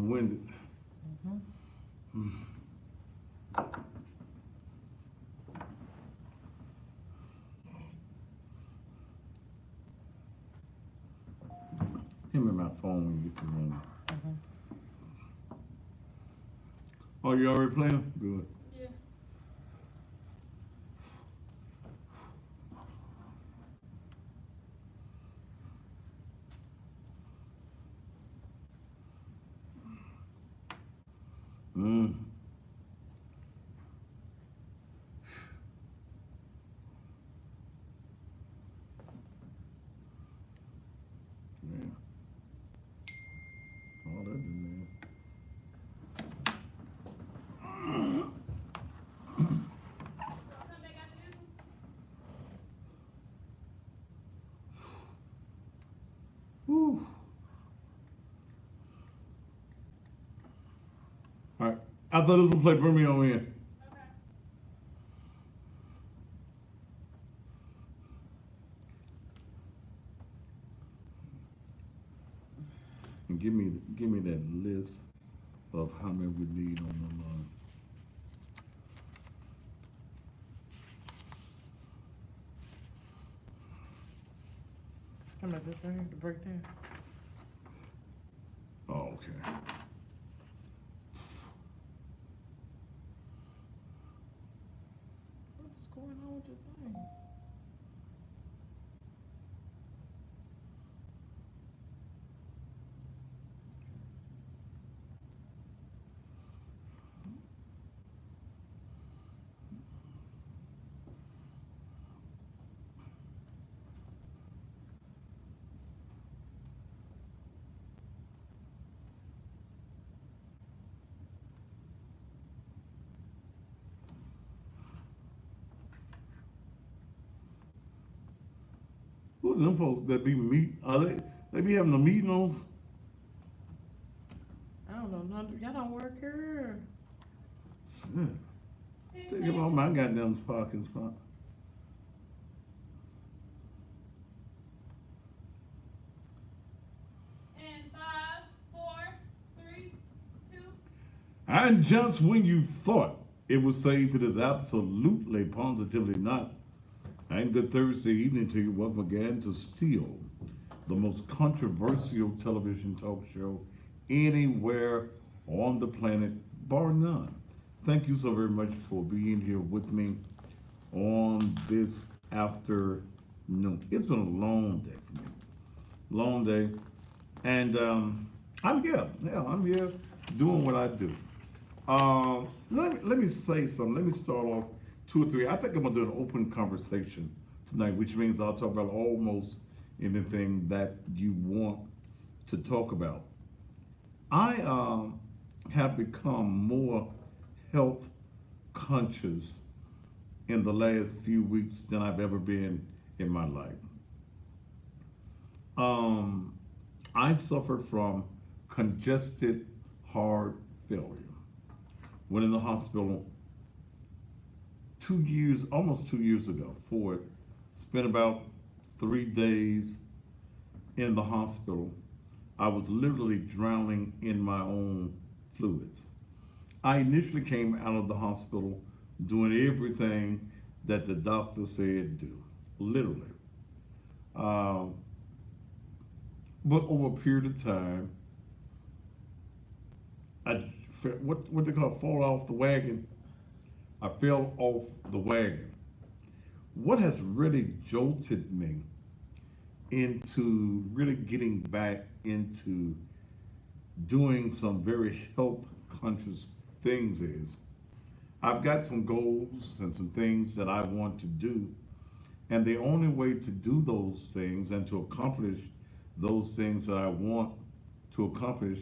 I'm winded. Mm-hmm. Give me my phone when you get to running. Mm-hmm. Oh, you already playing? Good. Yeah. Mm. Yeah. All that in So I'll come back after this one? there. Whew. All right. After this one play, bring me on in. Okay. And give me that list of how many we need on the line. How about this right here, the breakdown? Oh, okay. What's going on with your thing? Who's them folks that be meet? Are they be having the meeting on? I don't know. Y'all don't work here. Yeah. Think about my goddamn parking spot. And 5, 4, 3, 2. And just when you thought it was safe, it is absolutely, positively not. And good Thursday evening to you. Welcome again to Steele, the most controversial television talk show anywhere on the planet, bar none. Thank you so very much for being here with me on this afternoon. It's been a long day for me. Long day. And I'm here. Yeah, I'm here doing what I do. Let me say something. Let me start off 2 or 3. I think I'm gonna do an open conversation tonight, which means I'll talk about almost anything that you want to talk about. I have become more health conscious in the last few weeks than I've ever been in my life. Um, I suffered from congested heart failure. Went in the hospital 2 years, almost 2 years ago for it. Spent about 3 days in the hospital. I was literally drowning in my own fluids. I initially came out of the hospital doing everything that the doctor said do, literally. Um, but over a period of time, I what they call fall off the wagon. I fell off the wagon. What has really jolted me into really getting back into doing some very health conscious things is I've got some goals and some things that I want to do. And the only way to do those things and to accomplish those things that I want to accomplish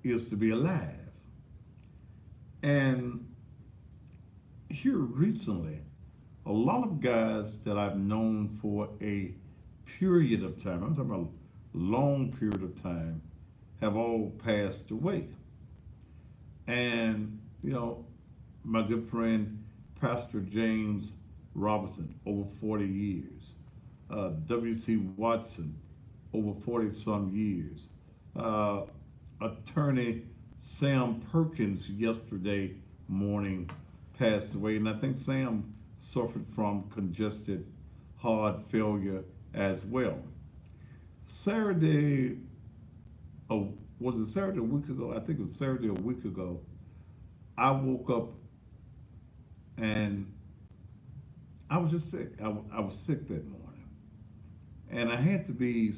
is to be alive. And here recently, a lot of guys that I've known for a period of time, I'm talking about a long period of time, have all passed away. And, my good friend, Pastor James Robinson, over 40 years. W.C. Watson, over 40 some years. Attorney Sam Perkins yesterday morning passed away, and I think Sam suffered from congested heart failure as well. Saturday, oh, was it Saturday a week ago? I think it was Saturday a week ago. I woke up and I was just sick. I was sick that morning, and I had to be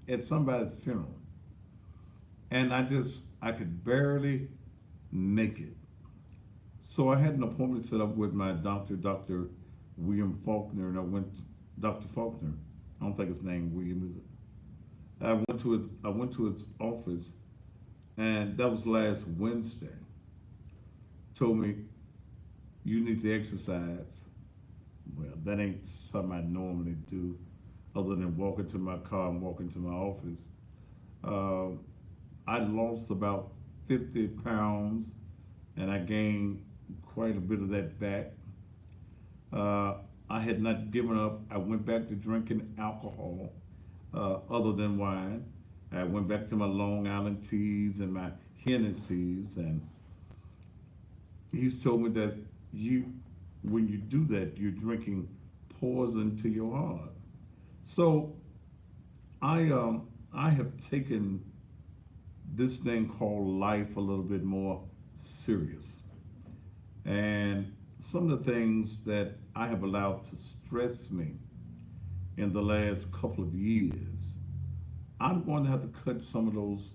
at somebody's funeral, and I could barely make it. So I had an appointment set up with my doctor, Dr. William Faulkner, and I went to Dr. Faulkner. I don't think his name William is it. I went to his office, and that was last Wednesday. Told me you need to exercise. Well, that ain't something I normally do, other than walk into my car and walk into my office. Uh, I lost about 50 pounds, and I gained quite a bit of that back. I had not given up. I went back to drinking alcohol, other than wine. I went back to my Long Island teas and my Hennessy's, and he's told me that when you do that, you're drinking poison to your heart. So I have taken this thing called life a little bit more serious. And some of the things that I have allowed to stress me in the last couple of years, I'm going to have to cut some of those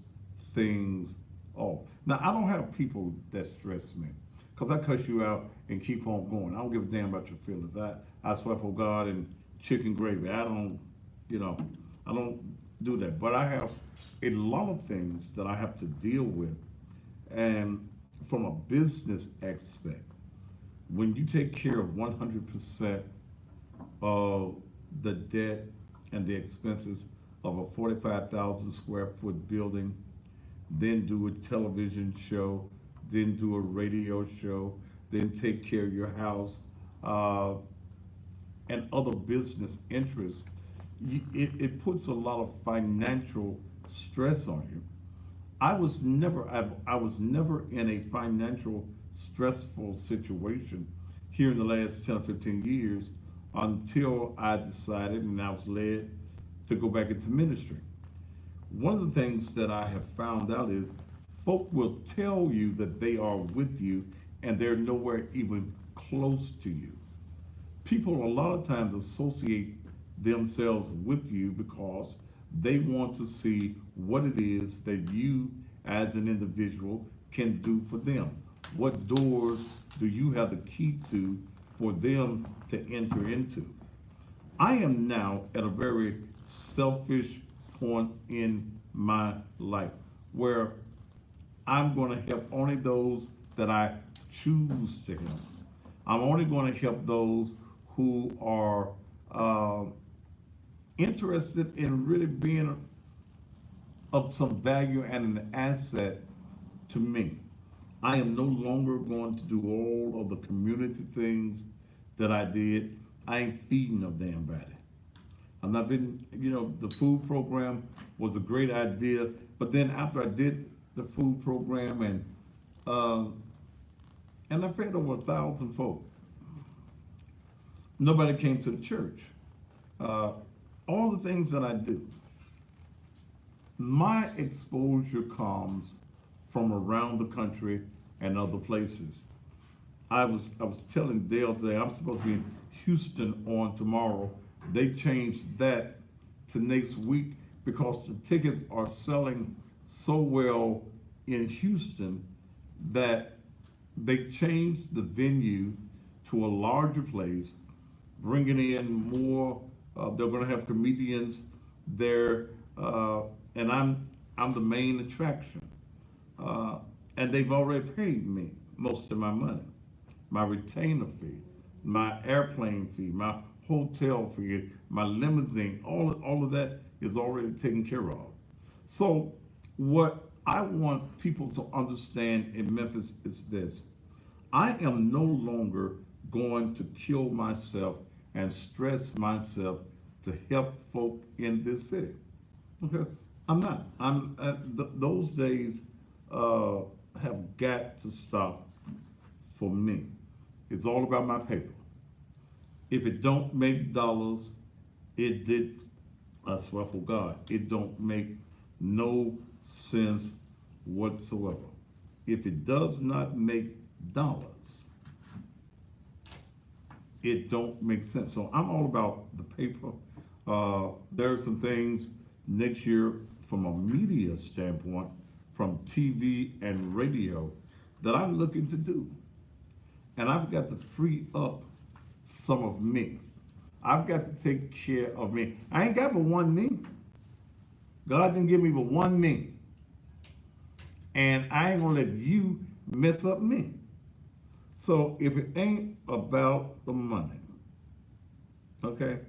things off. Now, I don't have people that stress me because I cuss you out and keep on going. I don't give a damn about your feelings. I swear for God and chicken gravy. I don't do that. But I have a lot of things that I have to deal with. And from a business aspect, when you take care of 100% of the debt and the expenses of a 45,000 square foot building, then do a television show, then do a radio show, then take care of your house, and other business interests, it puts a lot of financial stress on you. I was never in a financial stressful situation here in the last 10 or 15 years until I decided and I was led to go back into ministry. One of the things that I have found out is folk will tell you that they are with you and they're nowhere even close to you. People a lot of times associate themselves with you because they want to see what it is that you as an individual can do for them. What doors do you have the key to for them to enter into? I am now at a very selfish point in my life where I'm going to help only those that I choose to help. I'm only going to help those who are interested in really being of some value and an asset to me. I am no longer going to do all of the community things that I did. I ain't feeding no damn body. I'm not been, the food program was a great idea, but then after I did the food program and I fed over 1,000 folk, nobody came to the church. All the things that I do, my exposure comes from around the country and other places. I was telling Dale today, I'm supposed to be in Houston on tomorrow. They changed that to next week because the tickets are selling so well in Houston that they changed the venue to a larger place, bringing in more. They're going to have comedians there, and I'm the main attraction. And they've already paid me most of my money, my retainer fee, my airplane fee, my hotel fee, my limousine, all of that is already taken care of. So what I want people to understand in Memphis is this. I am no longer going to kill myself and stress myself to help folk in this city. Okay, I'm not. Those days have got to stop for me. It's all about my paper. If it don't make dollars, it did, I swear for God, it don't make no sense whatsoever. If it does not make dollars, it don't make sense. So I'm all about the paper. There are some things next year from a media standpoint, from TV and radio, that I'm looking to do. And I've got to free up some of me. I've got to take care of me. I ain't got but one me. God didn't give me but one me. And I ain't gonna let you mess up me. So if it ain't about the money, okay?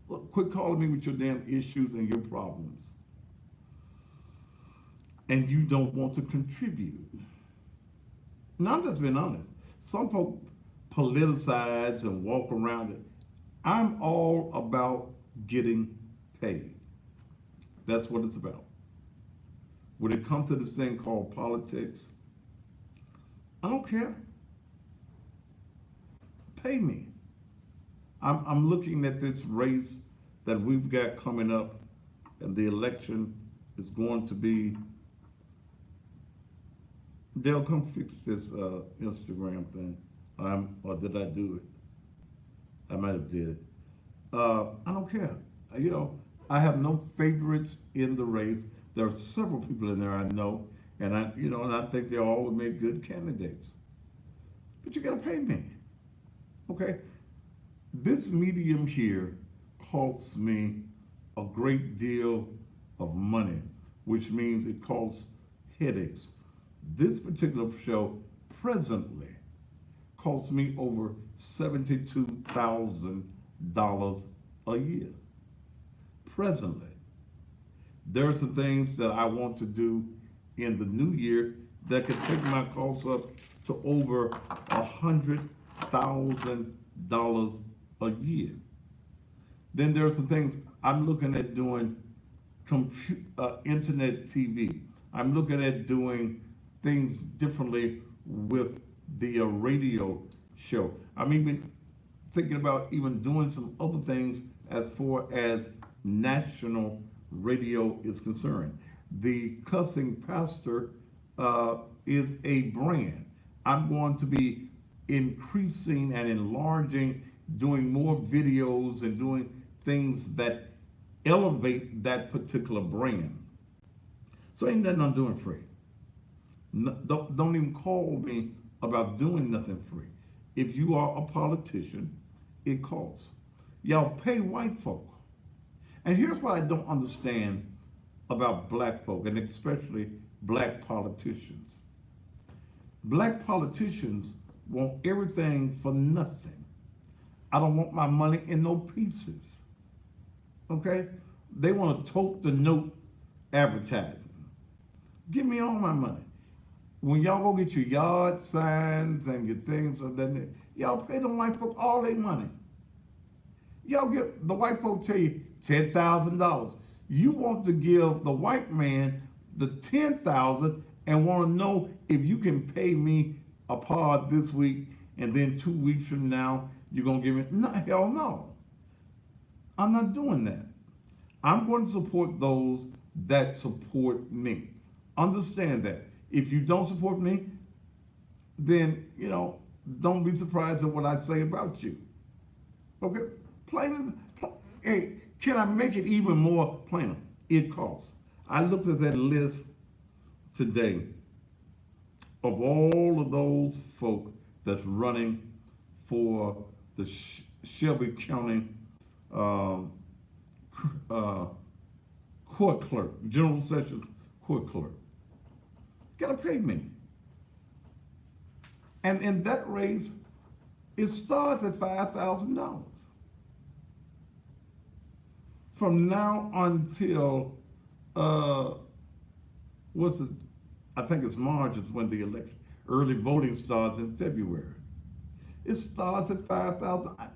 Look, quit calling me with your damn issues and your problems. And you don't want to contribute. Now, I'm just being honest. Some folk politicize and walk around it. I'm all about getting paid. That's what it's about. When it comes to this thing called politics, I don't care. Pay me. I'm looking at this race that we've got coming up, and the election is going to be. They'll come fix this Instagram thing. Or did I do it? I might have did it. I don't care. You know, I have no favorites in the race. There are several people in there I know, and I think they all would make good candidates. But you gotta pay me, okay? This medium here costs me a great deal of money, which means it costs headaches. This particular show presently costs me over $72,000 a year. Presently. There are some things that I want to do in the new year that could take my costs up to over $100,000 a year. Then there are some things I'm looking at doing, internet TV. I'm looking at doing things differently with the radio show. I'm even thinking about even doing some other things as far as national radio is concerned. The Cussing Pastor is a brand. I'm going to be increasing and enlarging, doing more videos and doing things that elevate that particular brand. So ain't nothing I'm doing free. No, don't even call me about doing nothing free. If you are a politician, it costs. Y'all pay white folk. And here's what I don't understand about black folk, and especially black politicians. Black politicians want everything for nothing. I don't want my money in no pieces. Okay? They want to tote the note advertising. Give me all my money. When y'all go get your yard signs and your things, so then y'all pay them white folk all their money. Y'all get, the white folk tell you $10,000. You want to give the white man the $10,000 and want to know if you can pay me a part this week and then 2 weeks from now you're gonna give me, no, hell no. I'm not doing that. I'm going to support those that support me. Understand that. If you don't support me, then, don't be surprised at what I say about you. Okay? Plain as, hey, can I make it even more plainer? It costs. I looked at that list today of all of those folk that's running for the Shelby County court clerk, General Sessions court clerk. Gotta pay me. And in that race, it starts at $5,000. From now until, I think it's March is when the election, early voting starts in February. It starts at $5,000.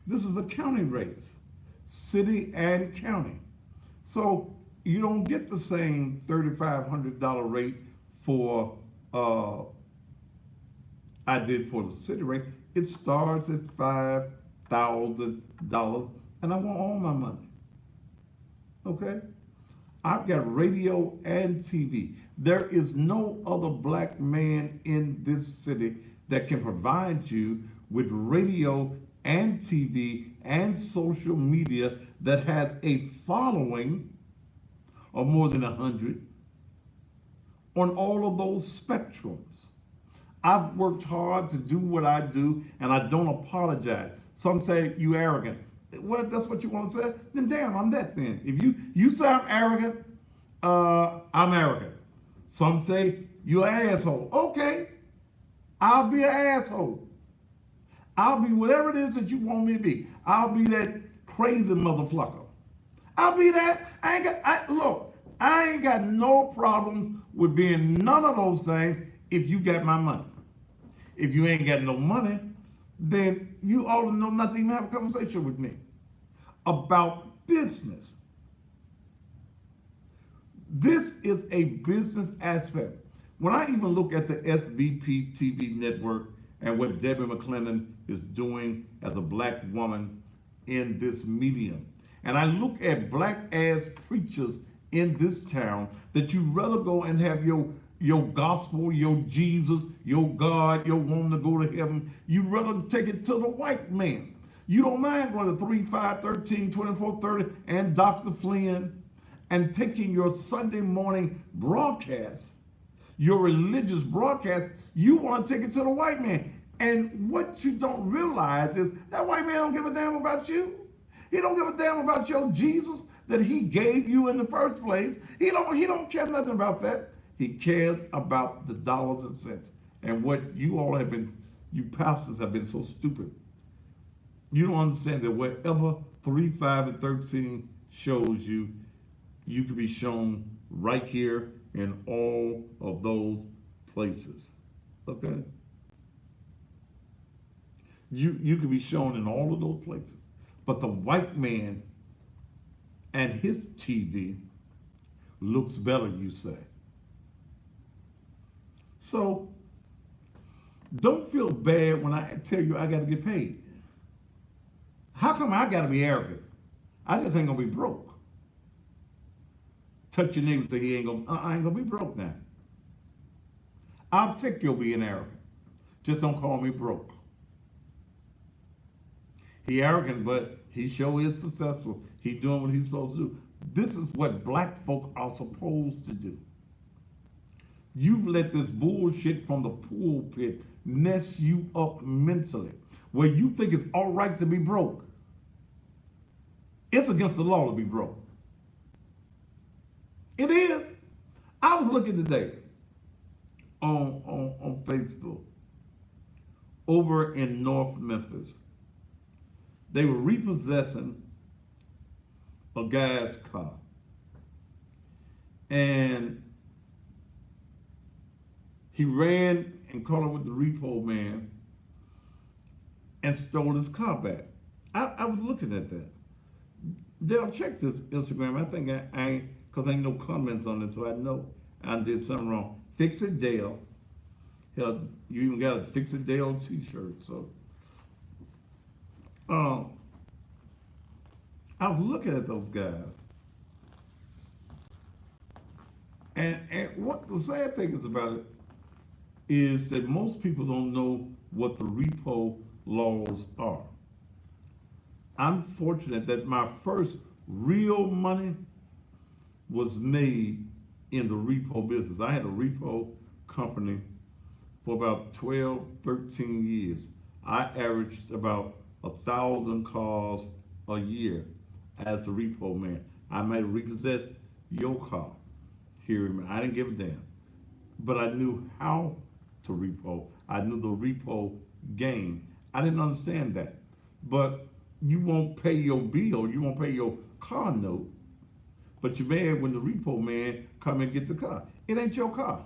This is a county race, city and county. So you don't get the same $3,500 rate for I did for the city rate. It starts at $5,000, and I want all my money. Okay? I've got radio and TV. There is no other black man in this city that can provide you with radio and TV and social media that has a following of more than 100 on all of those spectrums. I've worked hard to do what I do, and I don't apologize. Some say you arrogant. Well, that's what you want to say. Then damn, I'm that then. If you say I'm arrogant, I'm arrogant. Some say you're an asshole. Okay, I'll be an asshole. I'll be whatever it is that you want me to be. I'll be that crazy motherfucker. I'll be that. Look, I ain't got no problems with being none of those things if you got my money. If you ain't got no money, then you ought to know not to even have a conversation with me about business. This is a business aspect. When I even look at the SVP TV network and what Debbie McClendon is doing as a black woman in this medium, and I look at black ass preachers in this town, that you rather go and have your gospel, your Jesus, your God, your wanting to go to heaven, you rather take it to the white man. You don't mind going to 3, 5, 13, 24, 30 and Dr. Flynn and taking your Sunday morning broadcast, your religious broadcast, you want to take it to the white man. And what you don't realize is that white man don't give a damn about you. He don't give a damn about your Jesus that he gave you in the first place. He don't care nothing about that. He cares about the dollars and cents. And what you all have been, you pastors have been so stupid. You don't understand that wherever 3, 5, and 13 shows you, you can be shown right here in all of those places. Okay? You can be shown in all of those places. But the white man and his TV looks better, you say. So don't feel bad when I tell you I got to get paid. How come I got to be arrogant? I just ain't gonna be broke. Touch your neighbor and say I ain't gonna be broke now. I'll take your being arrogant. Just don't call me broke. He arrogant, but he sure is successful. He doing what he's supposed to do. This is what black folk are supposed to do. You've let this bullshit from the pulpit mess you up mentally, where you think it's all right to be broke. It's against the law to be broke. It is. I was looking today on Facebook over in North Memphis. They were repossessing a guy's car. And he ran and caught up with the repo man and stole his car back. I was looking at that. Dale, check this Instagram. I think I ain't, because ain't no comments on it, so I know I did something wrong. Fix It Dale. Hell, you even got a Fix It Dale t-shirt, so. I was looking at those guys. And what the sad thing is about it is that most people don't know what the repo laws are. I'm fortunate that my first real money was made in the repo business. I had a repo company for about 12, 13 years. I averaged about 1,000 cars a year as the repo man. I might have repossessed your car here. I didn't give a damn. But I knew how to repo. I knew the repo game. I didn't understand that. But you won't pay your bill, you won't pay your car note, but you're mad when the repo man come and get the car. It ain't your car.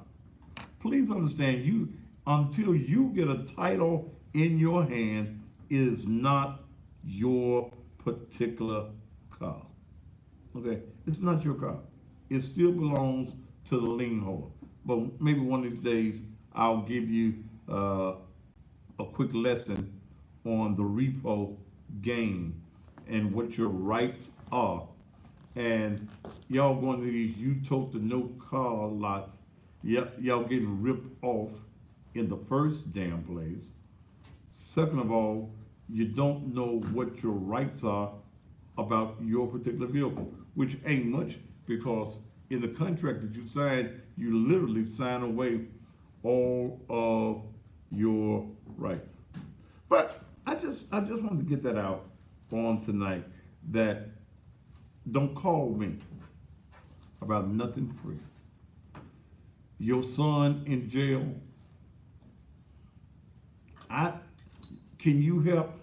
Please understand, until you get a title in your hand, it is not your particular car. Okay? It's not your car. it still belongs to the lien holder. But maybe one of these days, I'll give you a quick lesson on the repo game and what your rights are. And y'all going to these you tote the no car lots, y'all getting ripped off in the first damn place. Second of all, you don't know what your rights are about your particular vehicle, which ain't much, because in the contract that you signed, you literally sign away all of your rights. But I just wanted to get that out on tonight, that don't call me about nothing free. Your son in jail, can you help?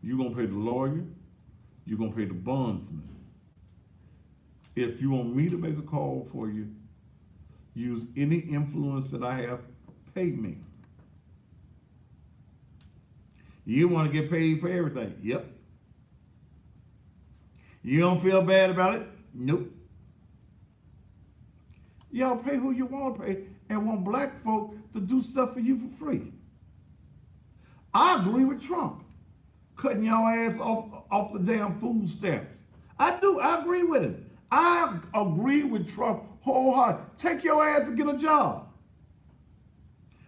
You're gonna pay the lawyer, you're gonna pay the bondsman. If you want me to make a call for you, use any influence that I have, pay me. You want to get paid for everything? Yep. You don't feel bad about it? Nope. Y'all pay who you want to pay and want black folk to do stuff for you for free. I agree with Trump cutting y'all ass off the damn food stamps. I do. I agree with him. I agree with Trump wholeheartedly. Take your ass and get a job.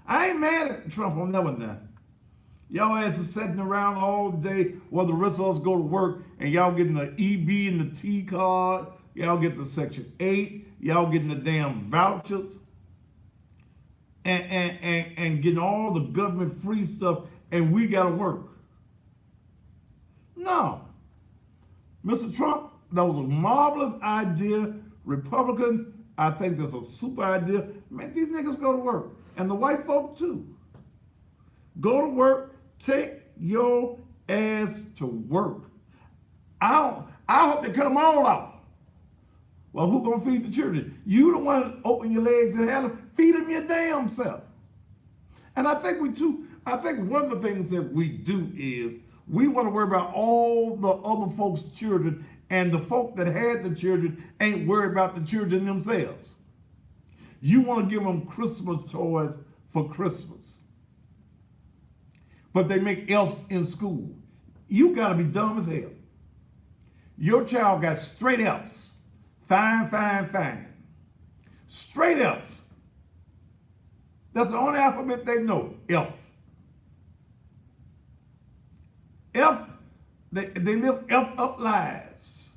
I ain't mad at Trump on that one now. Y'all ass is sitting around all day while the rest of us go to work, and y'all getting the EB and the T card. Y'all get the Section 8. Y'all getting the damn vouchers. And getting all the government free stuff, and we gotta work. No. Mr. Trump, that was a marvelous idea. Republicans, I think that's a super idea. Man, these niggas go to work. And the white folk too. Go to work, take your ass to work. I hope they cut them all out. Well, who gonna feed the children? You the one to open your legs and have them, feed them your damn self. And I think one of the things that we do is we want to worry about all the other folks' children, and the folk that had the children ain't worried about the children themselves. You want to give them Christmas toys for Christmas, but they make elves in school. You gotta be dumb as hell. Your child got straight elves. Fine, fine, fine. Straight elves. That's the only alphabet they know, elf. Elf, they live elf up lives.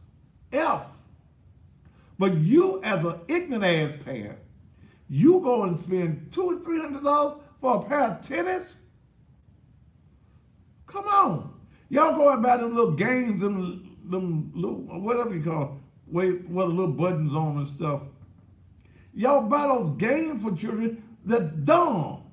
Elf. But you, as an ignorant ass parent, you go and spend $200 or $300 for a pair of tennis? Come on. Y'all go and buy them little games, them little, whatever you call them, with the little buttons on and stuff. Y'all buy those games for children that's dumb.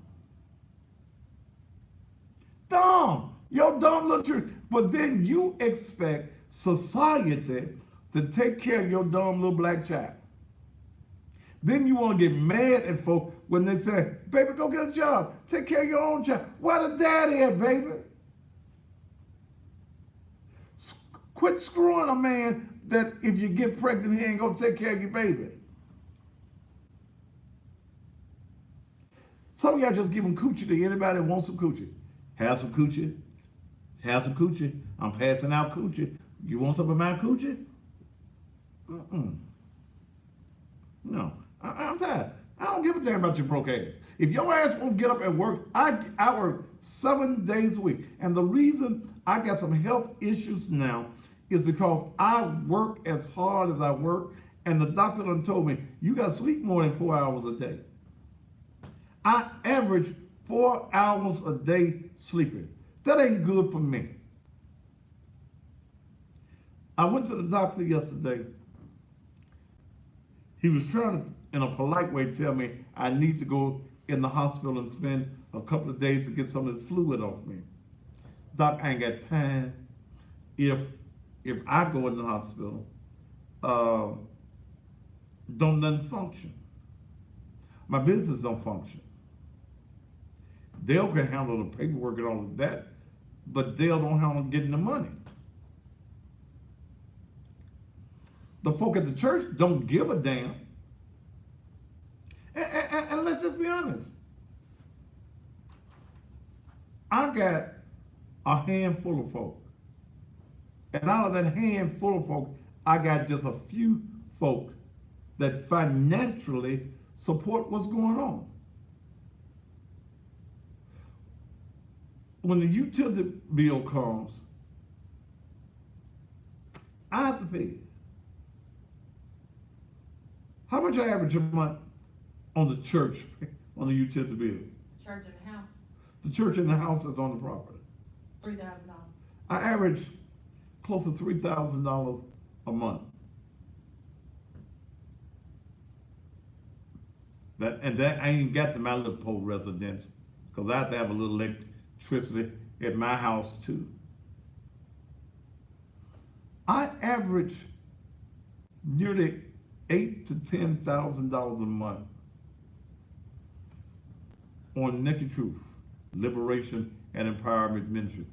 Dumb. Your dumb little children. But then you expect society to take care of your dumb little black child. Then you want to get mad at folks when they say, baby, go get a job. Take care of your own child. Where the daddy at, baby? Quit screwing a man that if you get pregnant, he ain't going to take care of your baby. Some of y'all just giving coochie to anybody that wants some coochie. Have some coochie. Have some coochie. I'm passing out coochie. You want some of my coochie? No. I'm tired. I don't give a damn about your broke ass. If your ass won't get up and work, I work 7 days a week. And the reason I got some health issues now is because I work as hard as I work, and the doctor done told me, you got to sleep more than 4 hours a day. I average 4 hours a day sleeping. That ain't good for me. I went to the doctor yesterday. He was trying to, in a polite way, tell me I need to go in the hospital and spend a couple of days to get some of this fluid off me. Doc, I ain't got time. If I go in the hospital, don't nothing function. My business don't function. Dale can handle the paperwork and all of that, but Dale don't handle getting the money. The folk at the church don't give a damn. And let's just be honest. I got a handful of folk. And out of that handful of folk, I got just a few folk that financially support what's going on. When the utility bill comes, I have to pay it. How much I average a month on the church, on the utility bill? Church in the house, The church and the house that's on the property. $3,000. I average close to $3,000 a month. That I ain't got to my little pole residence, because I have to have a little electricity at my house too. I average nearly $8,000 to $10,000 a month on Naked Truth, Liberation and Empowerment Ministry.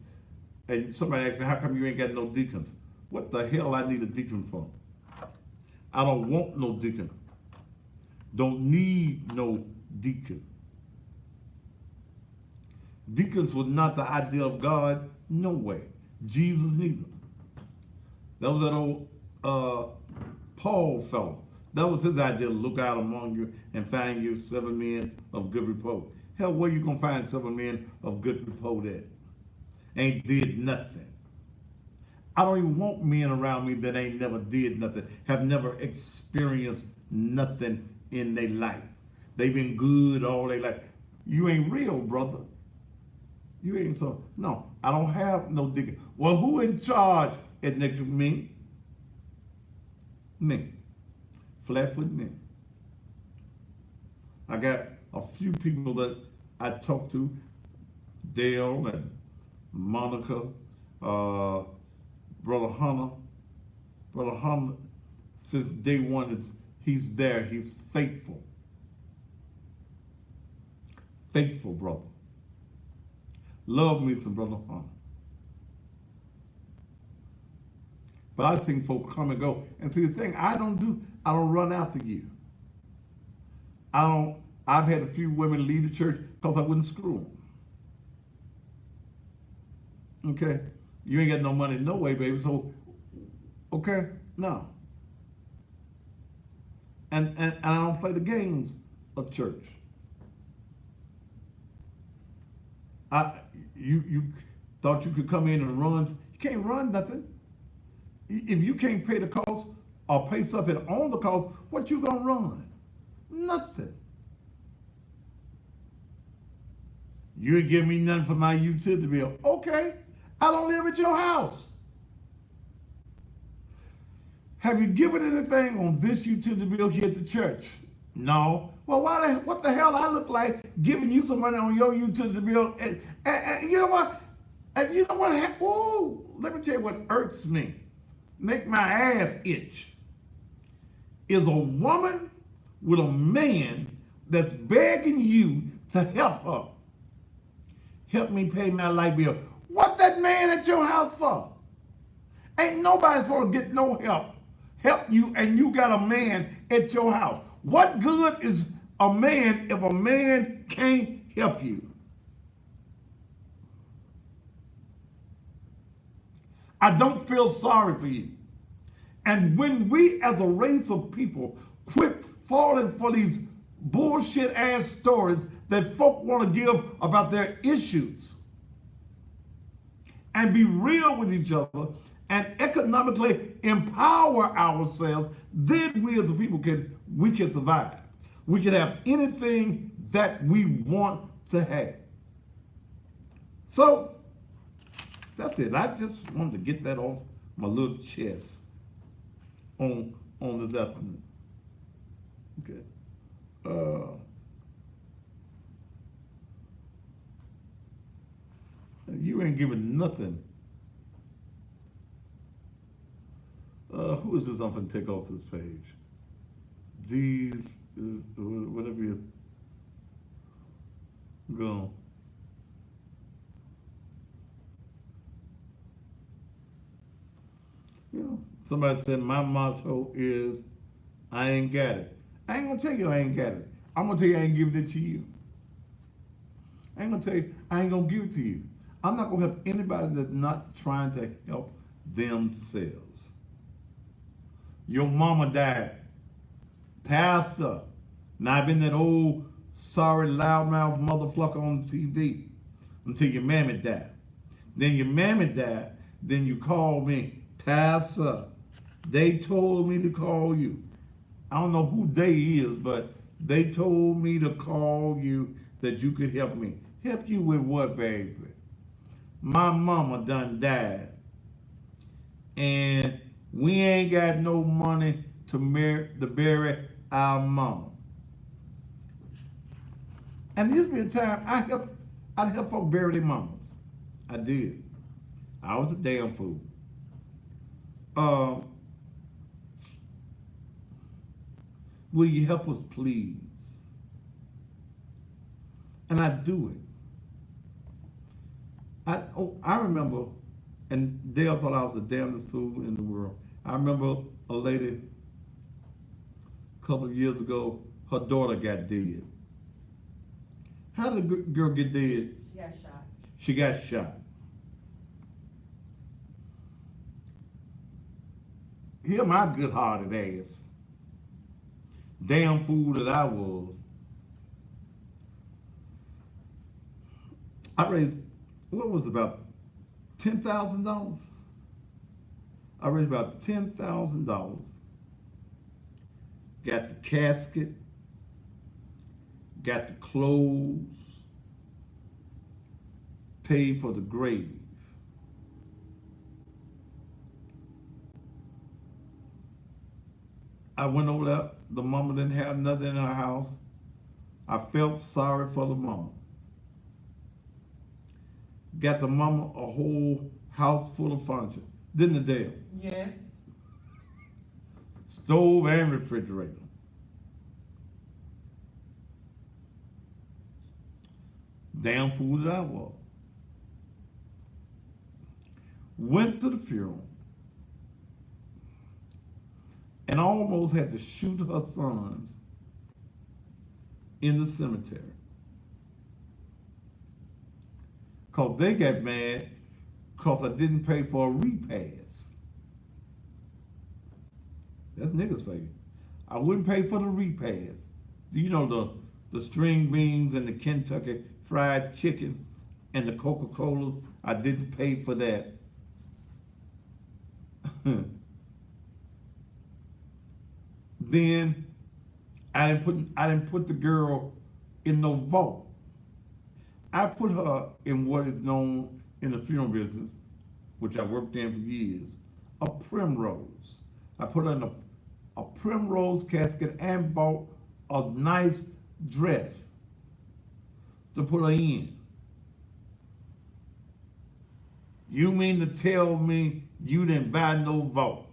And somebody asked me, how come you ain't got no deacons? What the hell I need a deacon for? I don't want no deacon. Don't need no deacon. Deacons was not the idea of God, no way. Jesus neither. That was that old Paul fellow. That was his idea, to look out among you and find you 7 men of good report. Hell, where you gonna find 7 men of good report at? Ain't did nothing. I don't even want men around me that ain't never did nothing, have never experienced nothing in their life. They've been good all their life. You ain't real, brother. You ain't so. No, I don't have no deacon. Well, who in charge at next to me? Me. Flatfoot me. I got a few people that I talk to, Dale and Monica, Brother Hunter. Brother Hunter, since day one, he's there. He's faithful. Faithful brother. Love me some Brother Hunter. But I've seen folks come and go. And see, the thing I don't run after you. I've had a few women leave the church because I wouldn't screw them. Okay? You ain't got no money no way, baby, so, okay? No. And I don't play the games of church. You thought you could come in and run. You can't run nothing. If you can't pay the cost or pay something on the cost, what you gonna run? Nothing. You ain't give me nothing for my utility bill. Okay, I don't live at your house. Have you given anything on this utility bill here at the church? No. Well, what the hell I look like giving you some money on your utility bill? And you know what? And you know what? Ooh, let me tell you what irks me. Make my ass itch. Is a woman with a man that's begging you to help her. Help me pay my light bill. What that man at your house for? Ain't nobody supposed to get no help you, and you got a man at your house. What good is a man if a man can't help you? I don't feel sorry for you. And when we as a race of people quit falling for these bullshit ass stories that folk want to give about their issues and be real with each other and economically empower ourselves, then we as a people can survive. We can have anything that we want to have. So that's it. I just wanted to get that off my little chest on this afternoon. Okay. You ain't giving nothing. Who is this? I'm gonna take off this page. These, whatever it is, gone. You know, somebody said my motto is, I ain't got it. I ain't gonna tell you I ain't got it. I'm gonna tell you I ain't giving it to you. I ain't gonna tell you I ain't gonna give it to you. I'm not gonna help anybody that's not trying to help themselves. Your mama died. Pastor. Now I've been that old sorry loudmouth motherfucker on TV until your mammy died. Then your mammy died. Then you call me, Pastor. They told me to call you. I don't know who they is, but they told me to call you that you could help me. Help you with what, baby? My mama done died. And we ain't got no money to bury our mama. And there used to be a time I'd help folk bury their mamas. I did. I was a damn fool. Will you help us, please? And I do it. I remember, and Dale thought I was the damnedest fool in the world. I remember a lady a couple of years ago, her daughter got dead. How did the girl get dead? She got shot. She got shot. Hear my good-hearted ass. Damn fool that I was. I raised, what was it, about $10,000? I raised about $10,000. Got the casket, got the clothes, paid for the grave. I went over there, the mama didn't have nothing in her house. I felt sorry for the mama. Got the mama a whole house full of furniture. Didn't it, Dale? Yes. Stove and refrigerator. Damn fool that I was. Went to the funeral and almost had to shoot her sons in the cemetery. Because they got mad because I didn't pay for a repast. That's niggas' favorite. I wouldn't pay for the repast. You know, the string beans and the Kentucky fried chicken and the Coca-Colas, I didn't pay for that. Then I didn't put the girl in no vault. I put her in what is known in the funeral business, which I worked in for years, a primrose. I put her in a primrose casket and bought a nice dress to put her in. You mean to tell me you didn't buy no vault?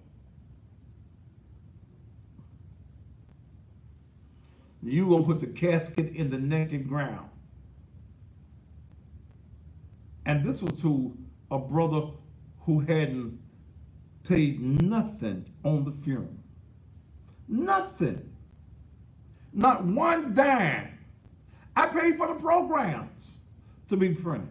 You gonna put the casket in the naked ground? And this was to a brother who hadn't paid nothing on the funeral. Nothing. Not one dime. I paid for the programs to be printed.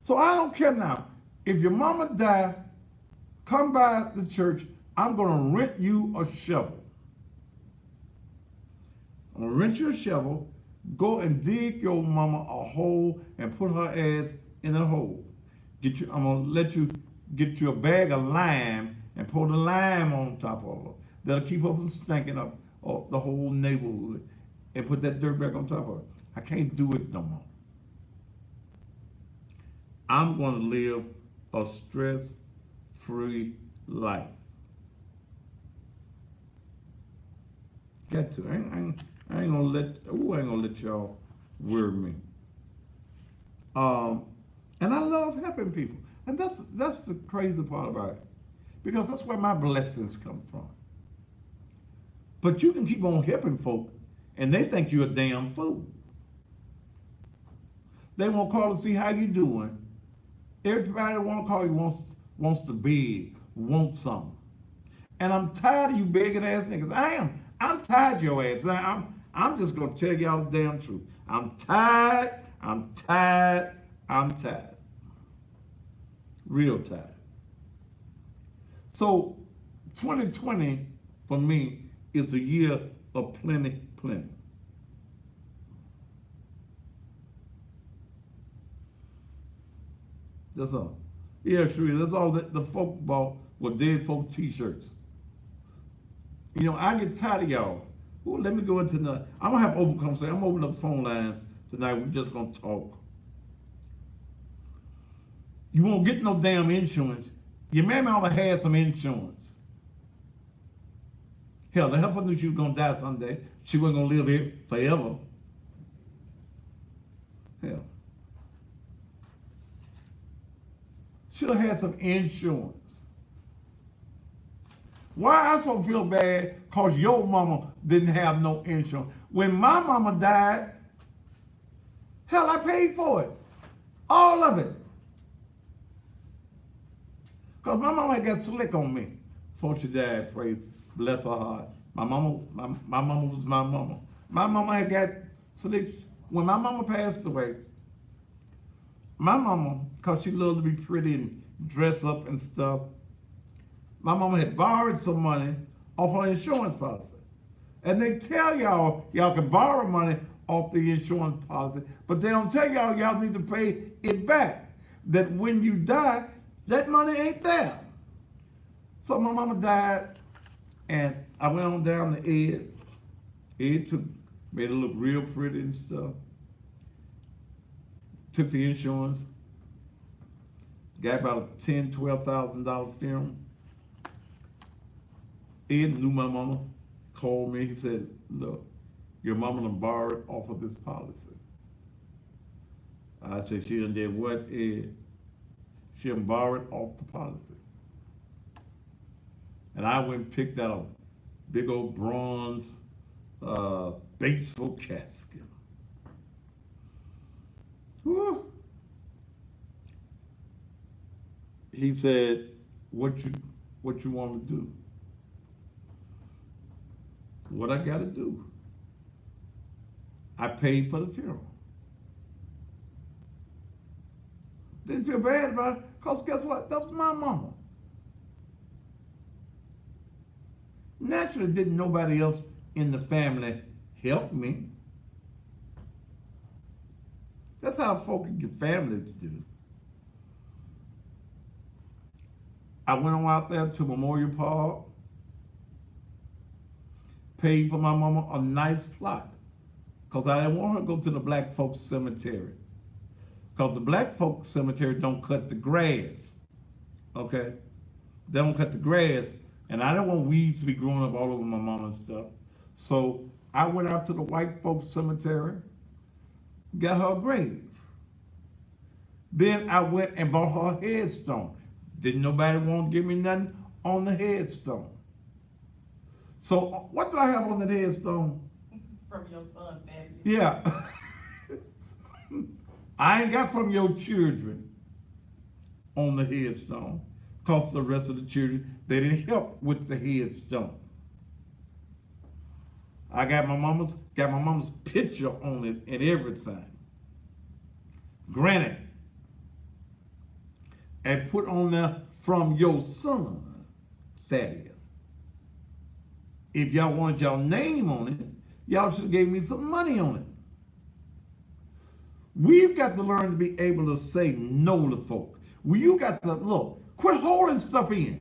So I don't care now. If your mama died, come by the church. I'm going to rent you a shovel. I'm going to rent you a shovel. Go and dig your mama a hole and put her ass in a hole. I'm going to let you get you a bag of lime and pour the lime on top of her. That'll keep her from stinking up the whole neighborhood, and put that dirt back on top of her. I can't do it no more. I'm going to live a stress-free life. Got to. I ain't gonna let y'all worry me. And I love helping people, and that's the crazy part about it, because that's where my blessings come from. But you can keep on helping folk, and they think you're a damn fool. They won't call to see how you doing, Everybody want to call you wants to beg, wants something. And I'm tired of you begging ass niggas. I am. I'm tired of your ass. I'm just gonna tell y'all the damn truth. I'm tired. I'm tired. I'm tired. Real tired. So 2020 for me is a year of plenty. That's all. Yeah, sure. That's all that the folk bought were dead folk t-shirts. You know, I get tired of y'all. Ooh, let me go into the. I'm gonna have open conversation. I'm gonna open up the phone lines tonight. We're just gonna talk. You won't get no damn insurance. Your mammy ought to have some insurance. Hell, the heifer knew she was gonna die someday. She wasn't gonna live here forever. Hell. Should have had some insurance. Why I supposed to feel bad because your mama didn't have no insurance? When my mama died, hell, I paid for it. All of it. Because my mama had got slick on me before she died, praise, bless her heart. My mama was my mama. My mama had got slick. When my mama passed away, my mama, because she loved to be pretty and dress up and stuff, my mama had borrowed some money off her insurance policy. And they tell y'all can borrow money off the insurance policy, but they don't tell y'all need to pay it back. That when you die, that money ain't there. So my mama died, and I went on down to Ed. Ed made it look real pretty and stuff. Took the insurance. Got about a $10,000-$12,000 funeral. Ed knew my mama, called me. He said, look, your mama done borrowed off of this policy. I said, she done did what, Ed? She done borrowed off the policy. And I went and picked out a big old bronze Batesville casket. Whew. He said, what you want to do? What I gotta do? I paid for the funeral. Didn't feel bad about it, because guess what? That was my mama. Naturally, didn't nobody else in the family help me. That's how folk in your families do. I went on out there to Memorial Park, paid for my mama a nice plot, because I didn't want her to go to the black folks cemetery. Because the black folks cemetery don't cut the grass, okay? They don't cut the grass, and I didn't want weeds to be growing up all over my mama and stuff. So I went out to the white folks cemetery, got her a grave. Then I went and bought her a headstone. Didn't nobody want to give me nothing on the headstone. So what do I have on the headstone? From your son, Fabulous. Yeah. I ain't got from your children on the headstone, because the rest of the children, they didn't help with the headstone. I got my mama's picture on it and everything. Granted, and put on there from your son, Thaddeus. If y'all wanted y'all name on it, y'all should have gave me some money on it. We've got to learn to be able to say no to folk. You got to, look, quit holding stuff in.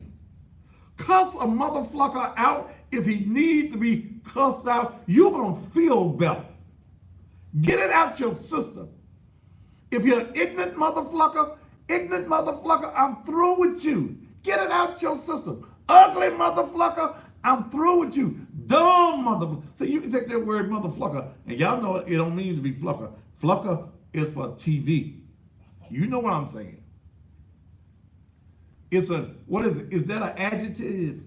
Cuss a motherfucker out if he needs to be cussed out. You're going to feel better. Get it out your system. If you're an ignorant motherfucker, I'm through with you. Get it out your system. Ugly motherfucker, I'm through with you. Dumb motherfucker. So you can take that word motherfucker, and y'all know it don't mean to be flucker. Flucker is for TV. You know what I'm saying. It's a, what is it? Is that an adjective?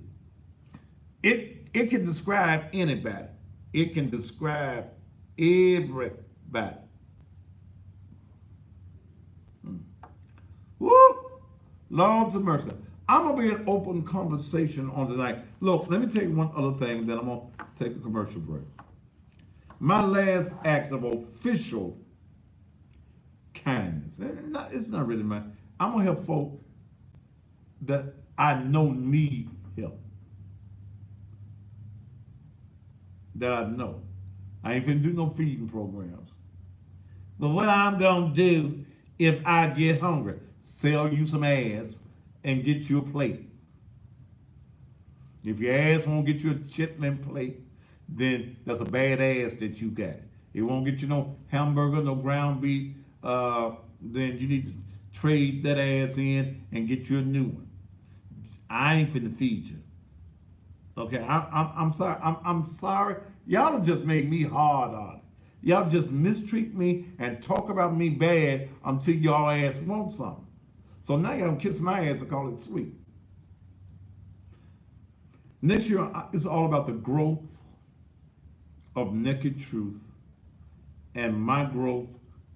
It can describe anybody. It can describe everybody. Woo! Lord of mercy. I'm gonna be an open conversation on tonight. Look, let me tell you one other thing, then I'm gonna take a commercial break. My last act of official kindness. It's not really mine. I'm gonna help folk that I know need help. That I know. I ain't finna do no feeding programs. But what I'm gonna do if I get hungry, sell you some ass and get you a plate. If your ass won't get you a chitlin plate, then that's a bad ass that you got. It won't get you no hamburger, no ground beef. Then you need to trade that ass in and get you a new one. I ain't finna feed you. Okay, I'm sorry. I'm sorry. Y'all just made me hard on it. Y'all just mistreat me and talk about me bad until y'all ass want something. So now y'all kiss my ass and call it sweet. Next year, it's all about the growth of Naked Truth and my growth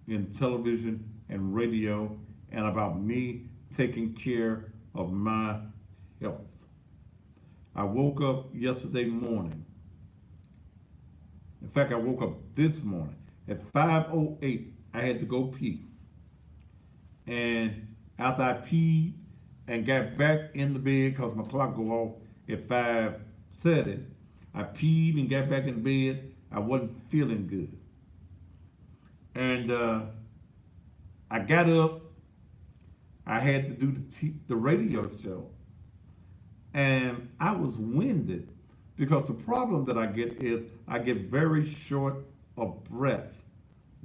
in television and radio and about me taking care of my health. I woke up yesterday morning. In fact, I woke up this morning at 5:08. I had to go pee. And after I peed and got back in the bed because my clock go off at 5:30, I peed and got back in bed. I wasn't feeling good. And I got up. I had to do the radio show. And I was winded because the problem that I get is I get very short of breath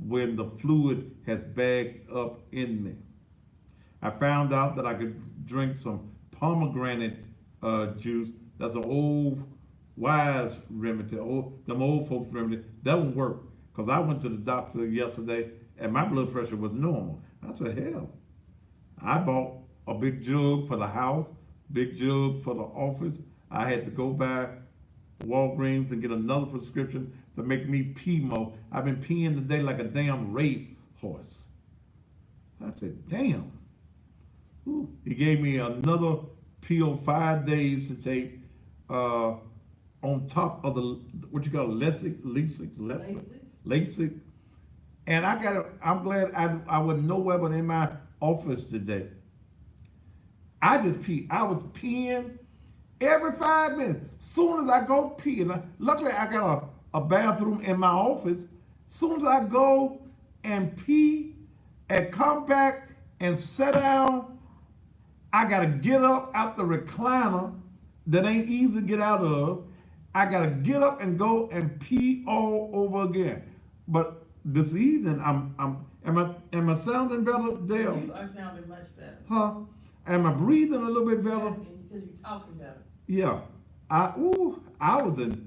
when the fluid has bagged up in me. I found out that I could drink some pomegranate juice. That's an old wise remedy, them old folks remedy. That won't work because I went to the doctor yesterday and my blood pressure was normal. I said, hell, I bought a big jug for the house, big jug for the office. I had to go by Walgreens and get another prescription to make me pee more. I've been peeing today like a damn race horse. I said, damn. Ooh. He gave me another pill 5 days to take on top of the, what you call LASIK. And I'm glad I was nowhere but in my office today. I just pee. I was peeing every 5 minutes. Soon as I go pee, and luckily I got a bathroom in my office. Soon as I go and pee and come back and sit down, I gotta get up out the recliner that ain't easy to get out of. I gotta get up and go and pee all over again. But this evening, am I sounding better, Dale? You are sounding much better. Huh? Am I breathing a little bit better? Because you're talking better. Yeah. I was in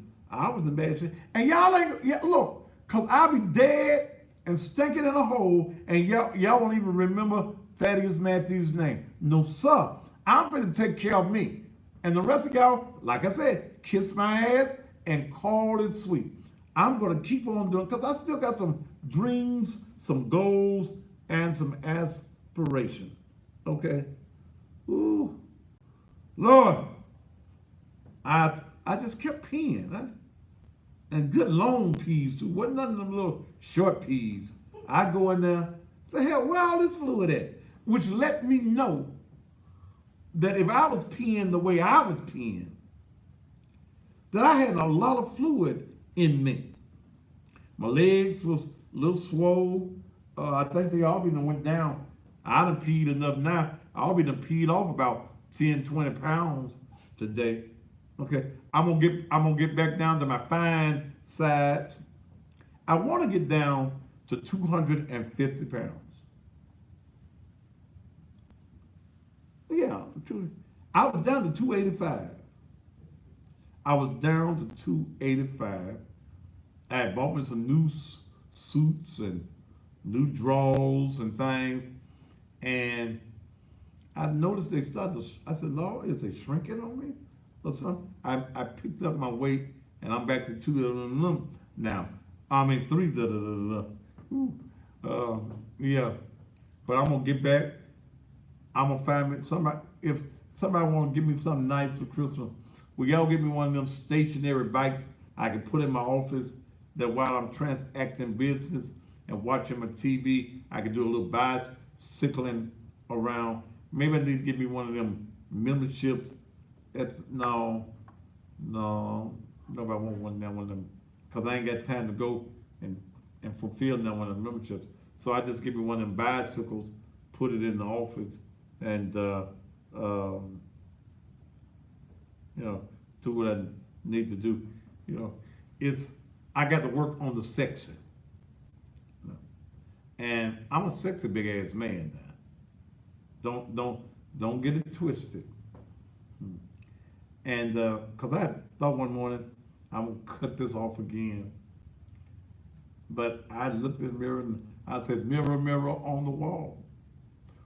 bad shape. And y'all ain't, look, cause I'll be dead and stinking in a hole, and y'all won't even remember Thaddeus Matthews' name. No, sir. I'm gonna take care of me. And the rest of y'all, like I said, kiss my ass and call it sweet. I'm gonna keep on doing, cause I still got some dreams, some goals, and some aspiration. Okay? Ooh. Lord, I just kept peeing. And good long peas too. Wasn't none of them little short peas. I go in there, say, hell, where all this fluid at? Which let me know that if I was peeing the way I was peeing, that I had a lot of fluid in me. My legs was a little swole. I think they all done went down. I done peed enough now. I'll be done peed off about 10, 20 pounds today. Okay, I'm gonna get back down to my fine sides. I want to get down to 250 pounds. Yeah, I was down to 285. I was down to 285. I had bought me some new suits and new drawers and things, and I noticed they started to, I said, Lord, is they shrinking on me or something? I picked up my weight, and I'm back to 2 now. I mean 3 yeah, but I'm gonna get back I'm gonna find me somebody. If somebody want to give me something nice for Christmas, will y'all give me one of them stationary bikes I can put in my office that while I'm transacting business and watching my TV, I can do a little bicycling around. Maybe I need to give me one of them memberships. No, no, nobody want one of them, cause I ain't got time to go and fulfill that one of the memberships. So I just give me one of them bicycles, put it in the office, and um, do what I need to do. It's I got to work on the sexy, and I'm a sexy big ass man now. Don't get it twisted. And cause I thought one morning I'm gonna cut this off again, but I looked in the mirror and I said, "Mirror, mirror on the wall,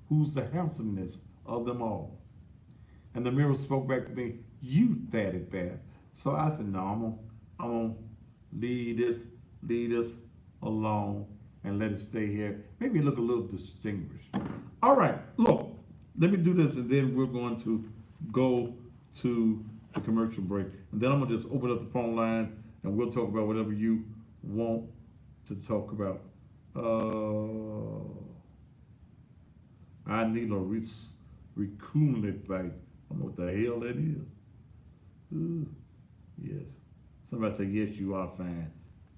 who's the handsomest of them all?" And the mirror spoke back to me, "You, Fatty Bear." So I said, "No, I'm gonna leave this alone and let it stay here. Maybe look a little distinguished." All right, look, let me do this, and then we're going to go to the commercial break, and then I'm gonna just open up the phone lines, and we'll talk about whatever you want to talk about. I need a recumulate bite. I don't know what the hell that is. Ooh, yes. Somebody say, "Yes, you are fine.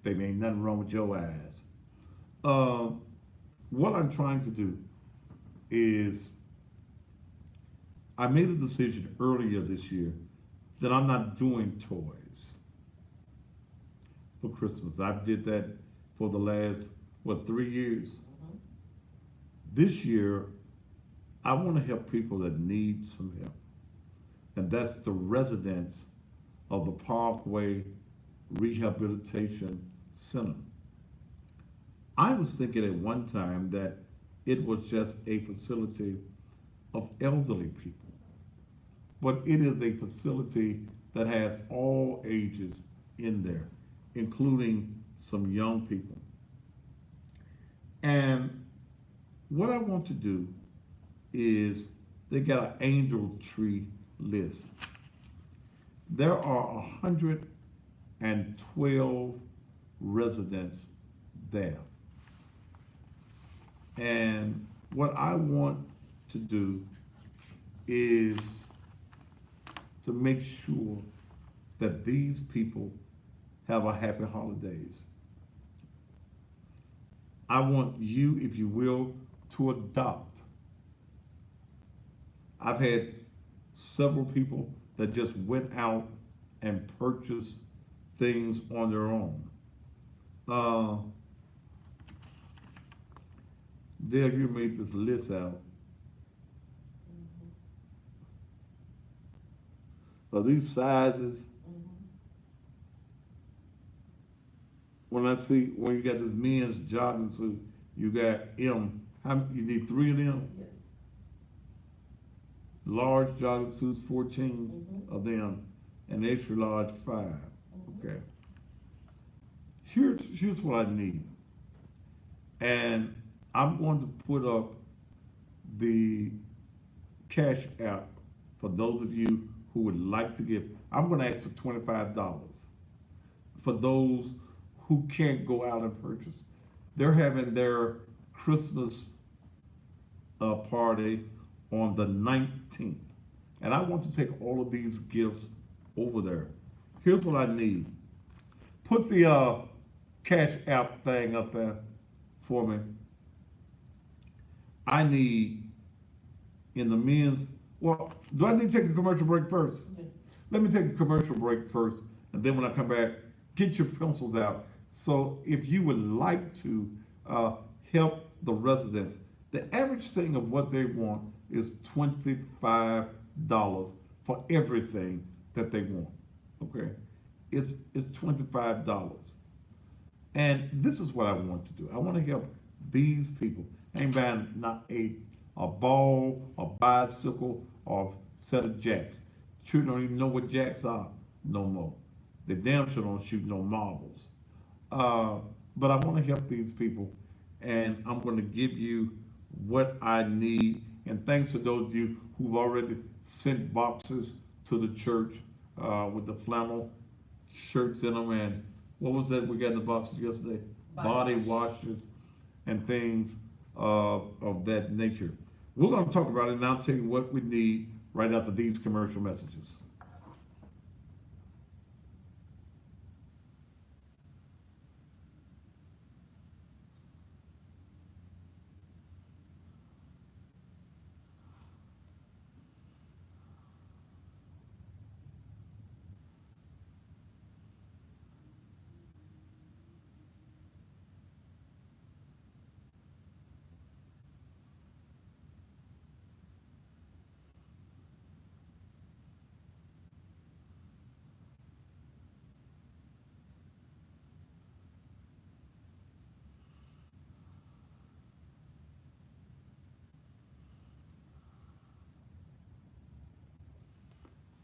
Baby, ain't nothing wrong with your eyes." What I'm trying to do is, I made a decision earlier this year that I'm not doing toys for Christmas. I did that for the last, 3 years? This year, I want to help people that need some help. And that's the residents of the Parkway Rehabilitation Center. I was thinking at one time that it was just a facility of elderly people, but it is a facility that has all ages in there, including some young people. And what I want to do is, they got an angel tree list. There are 112 residents there. And what I want to do is to make sure that these people have a happy holidays. I want you, if you will, to adopt. I've had several people that just went out and purchased things on their own. Dale, you made this list out. Of these sizes, when you got this men's jogging suit, you got M. You need 3 of them? Yes. Large jogging suits, 14 of them, and extra large, 5. Okay. Here's what I need. And I'm going to put up the Cash App for those of you who would like to give. I'm going to ask for $25 for those who can't go out and purchase. They're having their Christmas party on the 19th. And I want to take all of these gifts over there. Here's what I need. Put the Cash App thing up there for me. I need, in the men's, well, do I need to take a commercial break first? Okay. Let me take a commercial break first, and then when I come back, get your pencils out. So if you would like to help the residents, the average thing of what they want is $25 for everything that they want. Okay, it's $25, and this is what I want to do. I want to help these people. I ain't buying not a ball, a bicycle, or a set of jacks. Children don't even know what jacks are no more. They damn sure don't shoot no marbles. But I want to help these people, and I'm going to give you what I need, And thanks to those of you who've already sent boxes to the church with the flannel shirts in them. And what was that we got in the boxes yesterday? Body washes and things of that nature. We're going to talk about it, and I'll tell you what we need right after these commercial messages.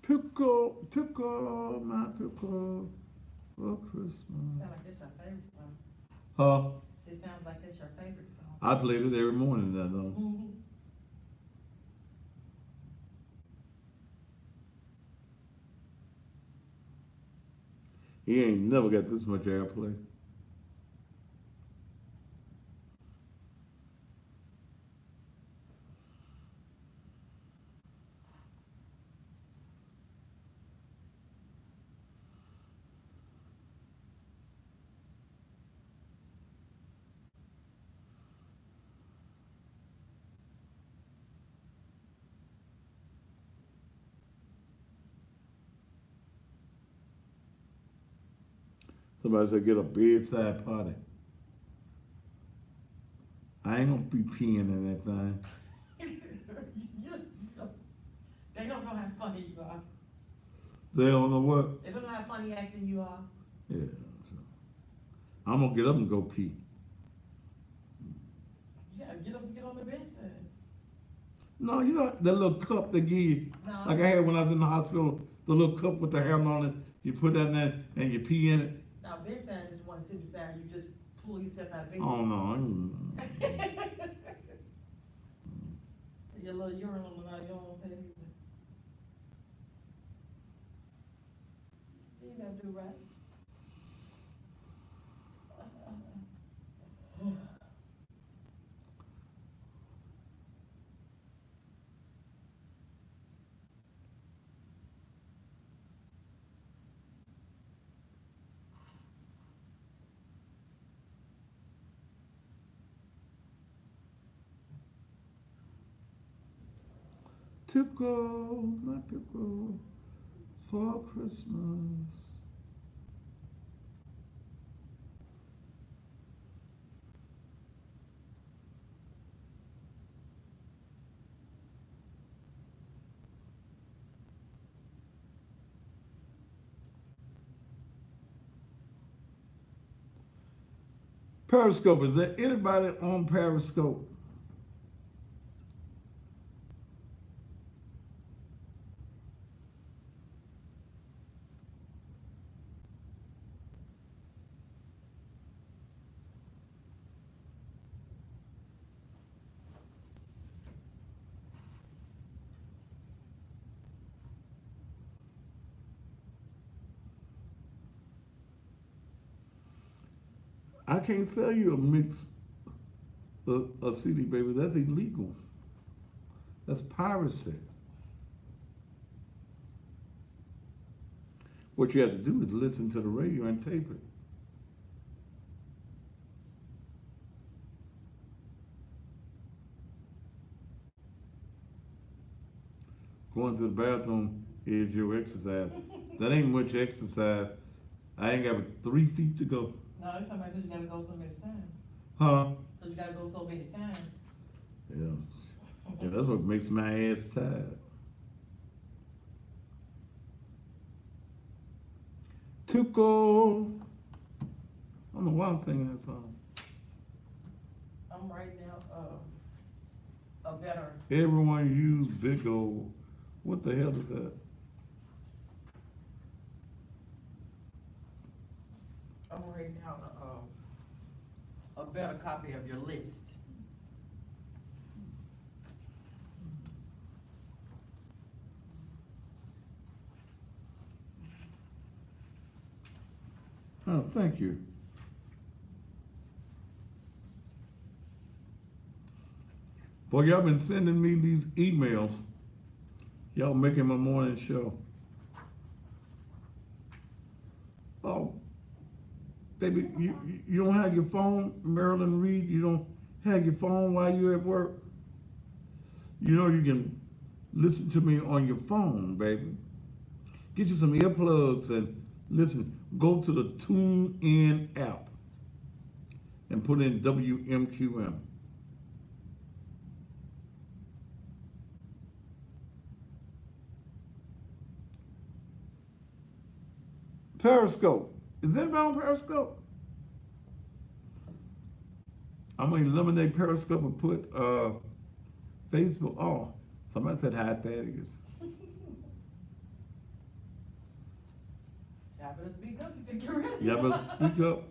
Pickle, pickle, my pickle for Christmas. Sound like that's your favorite song. Huh? It sounds like that's your favorite song. I played it every morning, that though. Mm-hmm. He ain't never got this much airplay. Somebody said get a bedside party. I ain't gonna be peeing in that thing. They don't know how funny you are. They don't know what? They don't know how funny acting you are. Yeah. So. I'm gonna get up and go pee. Yeah, get on the bedside. No, you know that little cup they give you, No. like I had when I was in the hospital, the little cup with the handle on it, you put that in there and you pee in it. Now, bedside is the one sit beside you, just pull yourself out of bed. Oh no, I ain't- Your little urinal, now you don't want that either. You gotta do right. Pickle, my pickle for Christmas. Periscope, is there anybody on Periscope? I can't sell you a mix, a CD, baby. That's illegal. That's piracy. What you have to do is listen to the radio and tape it. Going to the bathroom is your exercise. That ain't much exercise. I ain't got but 3 feet to go. No, you're talking about because you gotta go so many times. Huh? Because you gotta go so many times. Yeah. Yeah, that's what makes my ass tired. Tuco. I don't know why I'm singing that song. I'm writing out, a better, Everyone use big old. What the hell is that? I'm writing out a better copy of your list. Oh, thank you. Boy, y'all been sending me these emails. Y'all making my morning show. Oh, baby, you don't have your phone, Marilyn Reed? You don't have your phone while you're at work? You know you can listen to me on your phone, baby. Get you some earplugs and listen. Go to the TuneIn app and put in WMQM. Periscope. Is anybody on Periscope? I'm gonna eliminate Periscope and put Facebook. Oh, somebody said hi, Thaddeus. Y'all better speak up if you get rid of Y'all better speak up.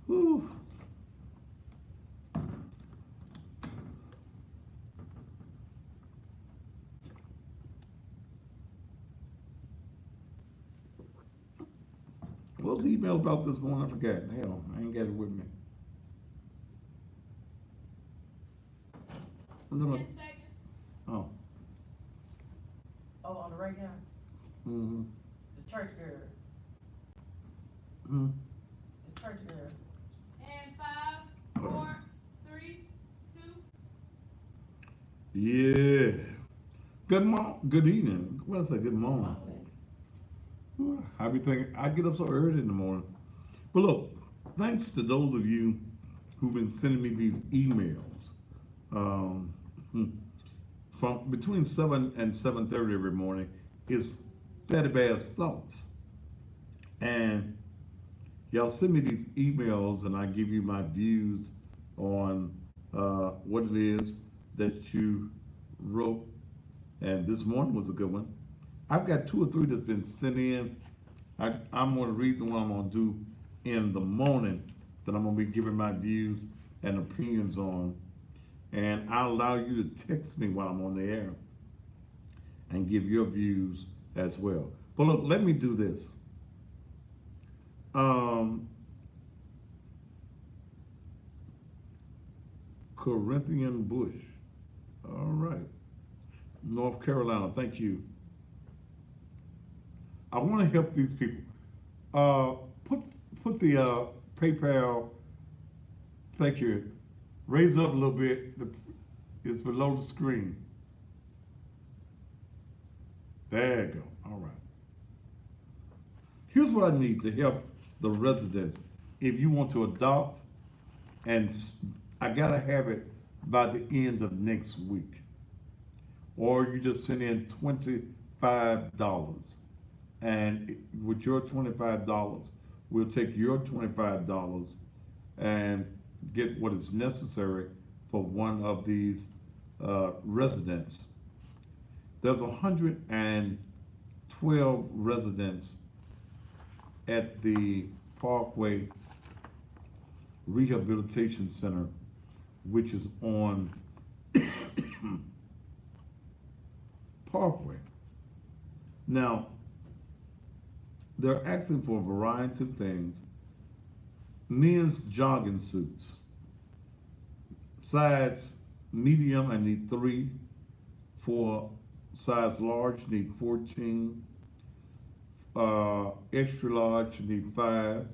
Whew. What was the email about this morning? I forgot. Hell, I ain't got it with me. 10 seconds. Oh. Oh, on the right now, Mm-hmm. the church girl, Hmm. the church girl. And 5, 4, 3, 2. Yeah. Good evening. What did I say? Good morning. I be thinking I get up so early in the morning. But look, thanks to those of you who've been sending me these emails. From between 7 and 7:30 every morning is Fatty Bass Thoughts. And y'all send me these emails and I give you my views on what it is that you wrote. And this morning was a good one. I've got 2 or 3 that's been sent in. I'm going to read the one I'm going to do in the morning that I'm going to be giving my views and opinions on. And I'll allow you to text me while I'm on the air and give your views as well. But look, let me do this. Corinthian Bush. All right. North Carolina, thank you. I want to help these people. Put the PayPal. Thank you. Raise it up a little bit. It's below the screen. There you go. All right. Here's what I need to help the residents. If you want to adopt, and I gotta have it by the end of next week, or you just send in $25. And with your $25, we'll take your $25 and get what is necessary for one of these residents. There's 112 residents at the Parkway Rehabilitation Center, which is on Parkway. Now, they're asking for a variety of things. Men's jogging suits. Size medium, I need 3. For size large, need 14. Extra large, need 5.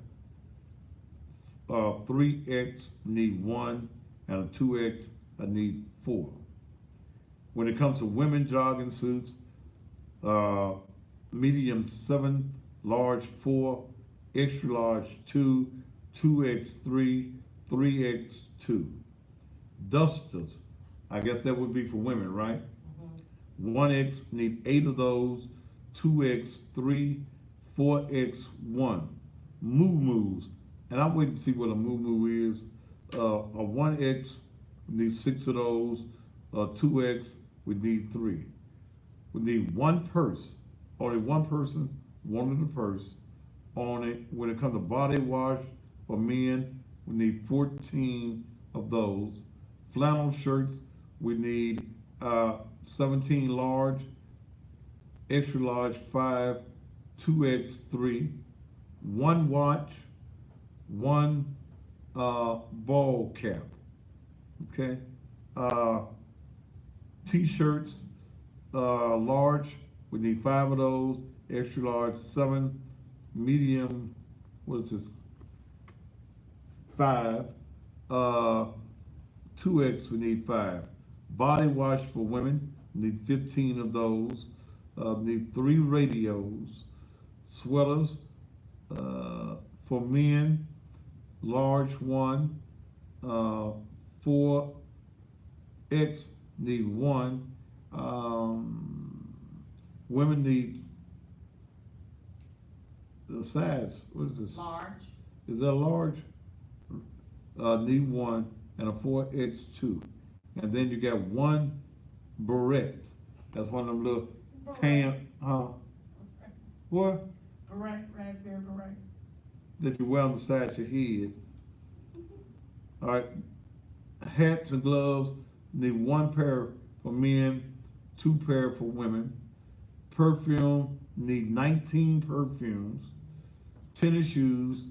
3X, need 1. And a 2X, I need 4. When it comes to women jogging suits, medium 7, large 4, extra large 2, 2X 3, 3X 2. Dusters, I guess that would be for women, right? 1X, need 8 of those, 2X 3, 4X 1. Moo-moos, and I'm waiting to see what a moo-moo is. A 1X, need 6 of those. 2X, we need 3. We need 1 purse, only 1 person wanted a purse on it. When it comes to body wash For men, we need 14 of those. Flannel shirts, we need 17 large, extra large 5, 2X3, one watch, one ball cap. Okay? T-shirts, large, we need 5 of those, extra large 7, medium, what is this? 5, 2X, we need 5. Body wash for women, need 15 of those. Need 3 radios. Sweaters, for men, large 1, 4X, need 1. Women need the size, what is this? Large. Is that large? Need 1 and a 4X2. And then you got 1 beret. That's one of them little tan, what? Beret, raspberry beret. That you wear on the side of your head. All right. Hats and gloves, need 1 pair for men, 2 pair for women. Perfume, need 19 perfumes. Tennis shoes.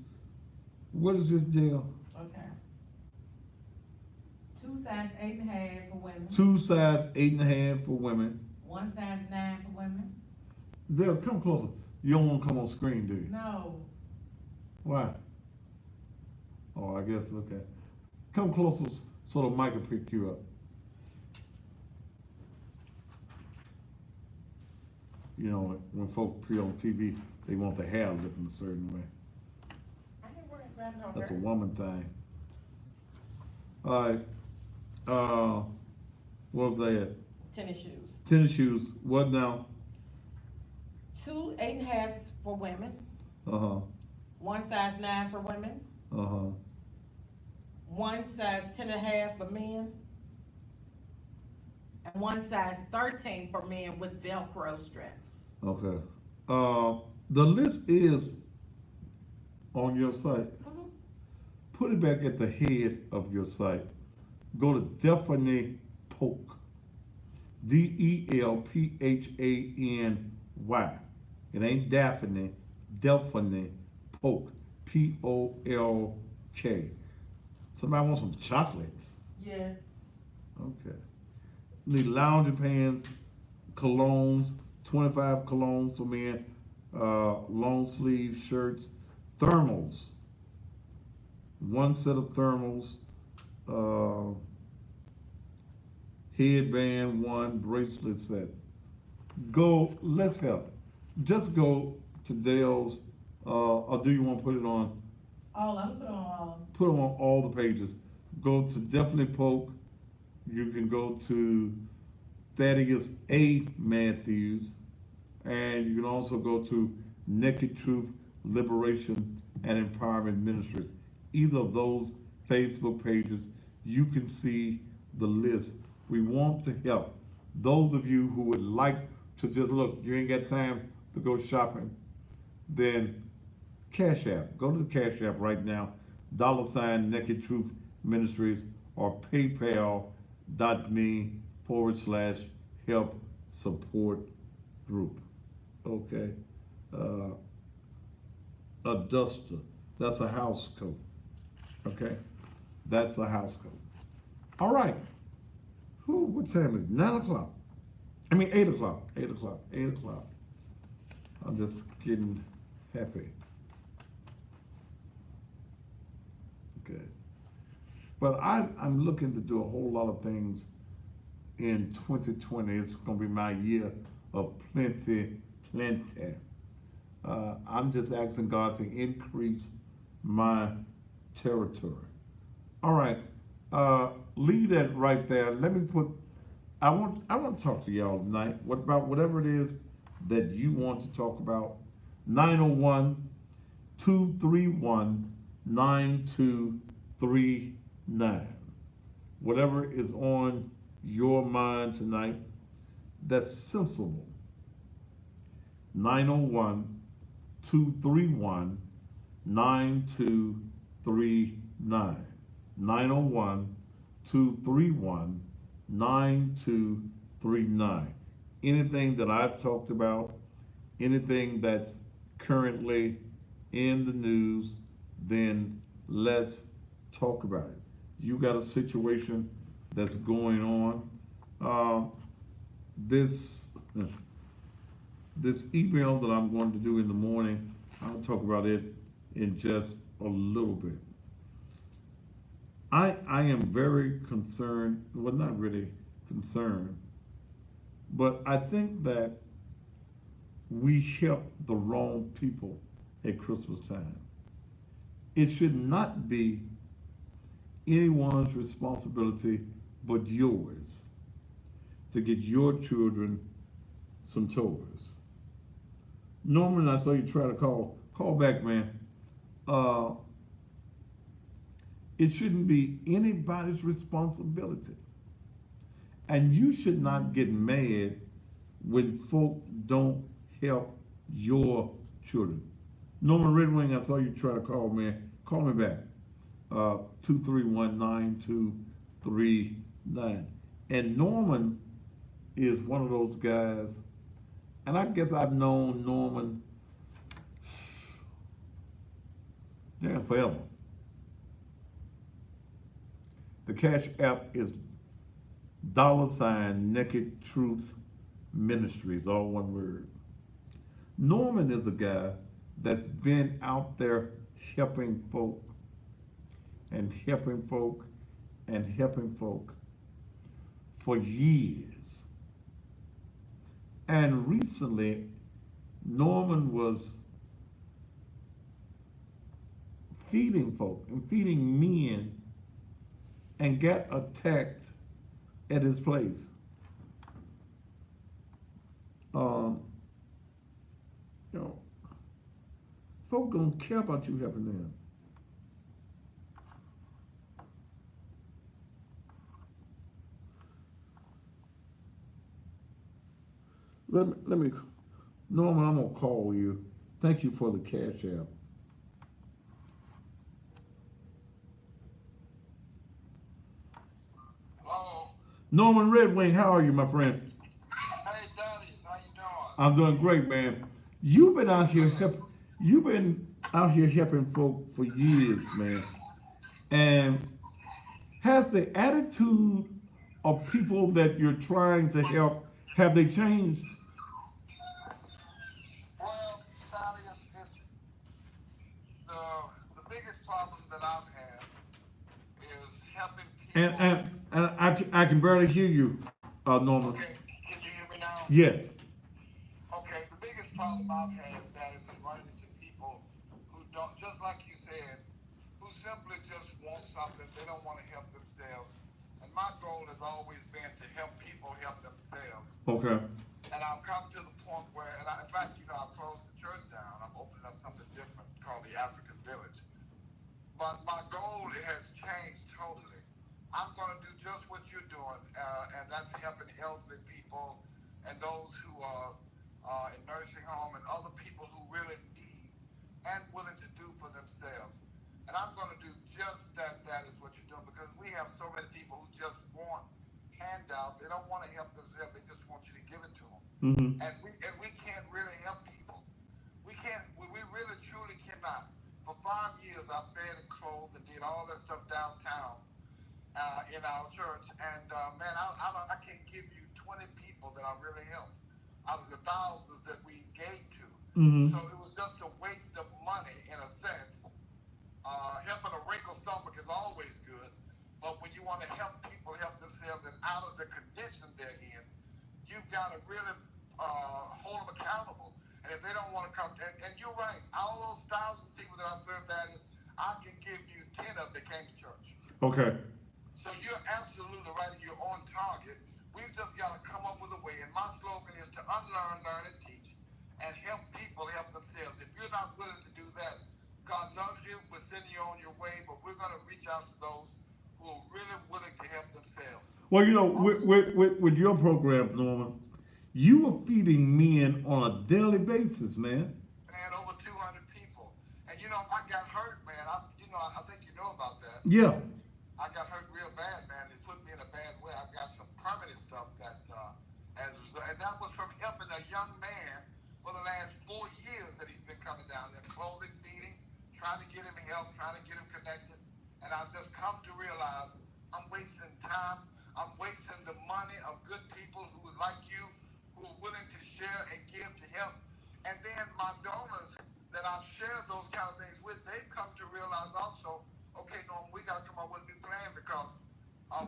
What is this deal? Okay. 2 size 8.5 for women. 2 size 8.5 for women. 1 size 9 for women. Dale, come closer. You don't want to come on screen, do you? No. Why? Oh, I guess, okay. Come closer so the mic will pick you up. You know, when folk appear on TV, they want their hair looking a certain way. I didn't wear it right over. That's a woman thing. All right. What was that? Tennis shoes. Tennis shoes. What now? 2 8.5s for women. 1 size 9 for women. 1 size 10.5 for men. And 1 size 13 for men with Velcro straps. Okay. The list is on your site. Put it back at the head of your site. Go to Delphany Polk. DELPHANY. It ain't Daphne. Delphany Polk. POLK. Somebody want some chocolates? Yes. Okay. Need lounging pants, colognes, 25 colognes for men, long sleeve shirts, thermals. 1 set of thermals, headband 1, bracelet set. Go, let's help. Just go to Dale's, or do you want to put it on? All of them, put on all of them. Put them on all the pages. Go to Delphany Polk. You can go to Thaddeus A. Matthews, and you can also go to Naked Truth, Liberation, and Empowerment Ministries. Either of those Facebook pages, you can see the list. We want to help those of you who would like to just look. You ain't got time to go shopping, then Cash App. Go to the Cash App right now. $ Naked Truth Ministries, or PayPal.me/help support group. Okay. A duster. That's a house coat. Okay. That's a house coat. All right. What time is it? 9 o'clock. I mean 8 o'clock. 8 o'clock. 8 o'clock. I'm just getting happy. Okay. But I'm looking to do a whole lot of things in 2020. It's going to be my year of plenty. I'm just asking God to increase my territory. All right. Leave that right there. Let me put, I want to talk to y'all tonight. What about whatever it is that you want to talk about? 901-231-9239. Whatever is on your mind tonight, that's sensible. 901-231-9239. 901 231 9239. Anything that I've talked about, anything that's currently in the news, then let's talk about it. You got a situation that's going on. This this email that I'm going to do in the morning, I'll talk about it in just a little bit. I am very concerned, well, not really concerned, but I think that we help the wrong people at Christmas time. It should not be anyone's responsibility but yours to get your children some toys. Norman, I saw you try to call back, man. It shouldn't be anybody's responsibility. And you should not get mad when folk don't help your children. Norman Red Wing, I saw you try to call, man. Call me back. 231-9239. And Norman is one of those guys, and I guess I've known Norman forever. The Cash App is $Naked Truth Ministries, all one word. Norman is a guy that's been out there helping folk and helping folk and helping folk for years. And recently, Norman was feeding folk and feeding men and got attacked at his place. Folk don't care about you helping them. Let me, Norman, I'm gonna call you. Thank you for the Cash App. Hello. Norman Red Wing, how are you, my friend? Hey, Daddy, how you doing? I'm doing great, man. You've been out here helping folk for years, man. And has the attitude of people that you're trying to help, have they changed? Well, Daddy, it's the biggest problem that I've had is helping people. And I can barely hear you, Norman. Okay, can you hear me now? Yes. Okay, the biggest problem I've had, Daddy, is running into people who don't, just like you said, who simply just want something. They don't want to help themselves. And my goal has always been to help people help themselves. Okay. And I've come to the point where, in fact, I closed the church down. I'm opening up something different called the African Village. But my goal has changed totally. I'm going to do just what you're doing, and that's helping elderly people and those who are in nursing home and other people who really need and willing to do for themselves. And I'm going to do just that. That is what you're doing, because we have so many people who just want handouts. They don't want to help themselves. They just want you to give it to them. Mm-hmm. And we can't really help people. We can't. We really truly cannot. For 5 years, I fed and clothed and did all that stuff downtown in our church. And man, I can't give you 20 people that I really helped out of the thousands that we gave to. Mm-hmm. So it was just a waste of money in a sense. Helping a wrinkled stomach is always good, but when you want to help people help themselves and out of the condition they're in, you've got to really hold them accountable. And if they don't want to come, and you're right, all those thousands of people that I served, that is, I can give you 10 of that came to church. Okay. So you're absolutely right, and you're on target. We've just got to come up with a way, and my slogan is to unlearn, learn, and teach, and help people help themselves. If you're not willing to do that, God loves you, we're sending you on your way, but we're going to reach out to those who are really willing to help themselves. Well, with your program, Norman, you are feeding men on a daily basis, man. Man, over 200 people. And I got hurt, man. I think Yeah. I got hurt real bad, man. It put me in a bad way. I've got some permanent stuff that, and that was from helping a young man for the last 4 years that he's been coming down there, clothing, feeding, trying to get him help, trying to get him connected. And I've just come to realize I'm wasting time. I'm wasting the money of good people who are like you, who are willing to share and give to help. And then my donors that I've shared those kind of things with, they've come to realize also, okay, Norm, we got to come up with a new plan because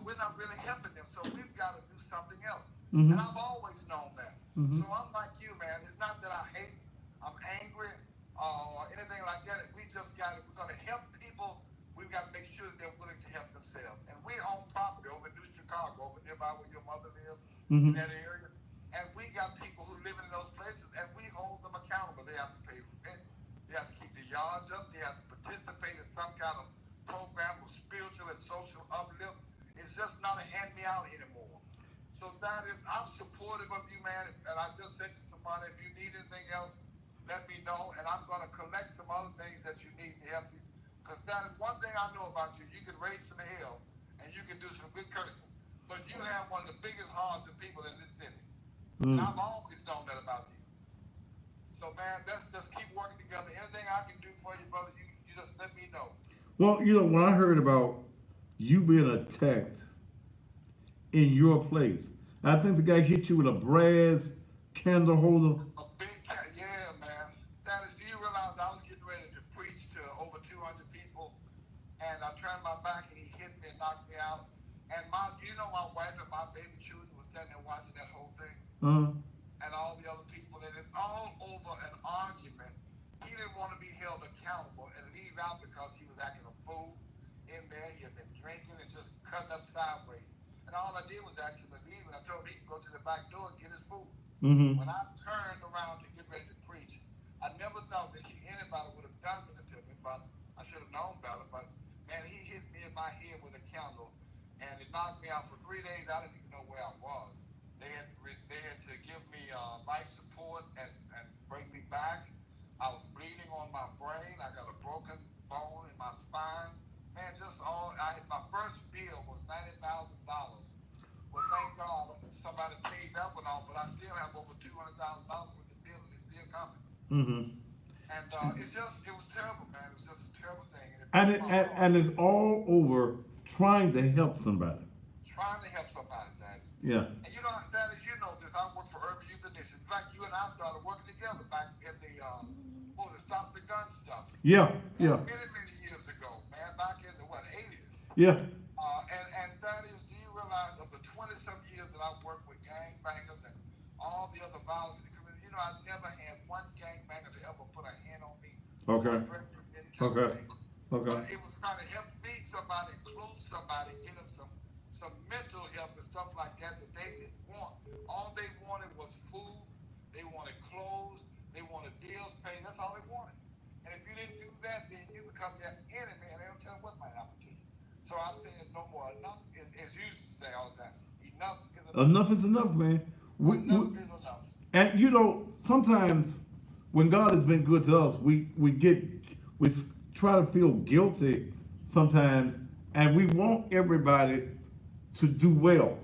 we're not really helping them. So we've got to do something else. And I've always known that. So I'm like you, man. It's not that I hate, I'm angry, or anything like that. We just got to, we're going to help people. We've got to make sure that they're willing to help themselves. And we own property over in New Chicago, over nearby where your mother lives, in that area. And we got people who live in those places, and we hold them accountable. They have to pay rent. They have to keep the yards up. They have to participate in some kind of program of spiritual and social uplift. It's just not a hand-me-out anymore. So that is, I'm supportive of you, man. And I just sent you some money. If you need anything else, let me know. And I'm going to collect some other things that you need to help you. Because that is one thing I know about you. You can raise some hell, and you can do some good cursing. But you have one of the biggest hearts of people in this city. And I've always known that about you. So, man, let's just keep working together. Anything I can do for you, brother, you just let me know. Well, when I heard about you being attacked in your place, I think the guy hit you with a brass candle holder. A big cat, yeah, man. That is, do you realize I was getting ready to preach to over 200 people, and I turned my back and he hit me and knocked me out. And my wife and my baby children were standing there watching that whole thing, and all the other people, and it's all over an argument. He didn't want to be held accountable and leave out because he was acting a fool in there. He had been drinking and just cutting up sideways. And all I did was ask him to leave, and I told him he could go to the back door and get his food. When I turned around to get ready to preach, I never thought that anybody would have done this to me, but I should have known better. But man, he hit me in my head with a candle, and it knocked me out for 3 days. I didn't even know where I was. They had to give me life support and bring me back. I was bleeding on my brain. I got a broken bone in my spine. Man, my first bill was $90,000. Well, thank God somebody paid that one off, but I still have over $200,000 worth of bills and it's still coming. And it was terrible, man. It was just a terrible thing. And it's all over trying to help somebody. Trying to help somebody, Daddy. Yeah. And Daddy, you know this. I work for Urban Youth Initiative. In fact, you and I started working together back in the Stop the Gun stuff. Yeah. Many years ago, man. Back in the 80s. Yeah. And that is, do you realize of the 20-some years that I've worked with gangbangers and all the other violence in the community, I've never had one gangbanger to ever put a hand on me. Okay. But it was trying to help feed somebody, clothe somebody, get them some mental help and stuff like that they didn't want. All they wanted was food. They wanted clothes. They wanted bills paid. That's all they wanted. And if you didn't do that, then you become their enemy, and they don't tell what might happen to you. So I say it's no more. Enough is, as you used to say all the time. Enough is enough. Enough is enough, man. Enough is enough. And sometimes when God has been good to us, we try to feel guilty sometimes, and we want everybody to do well.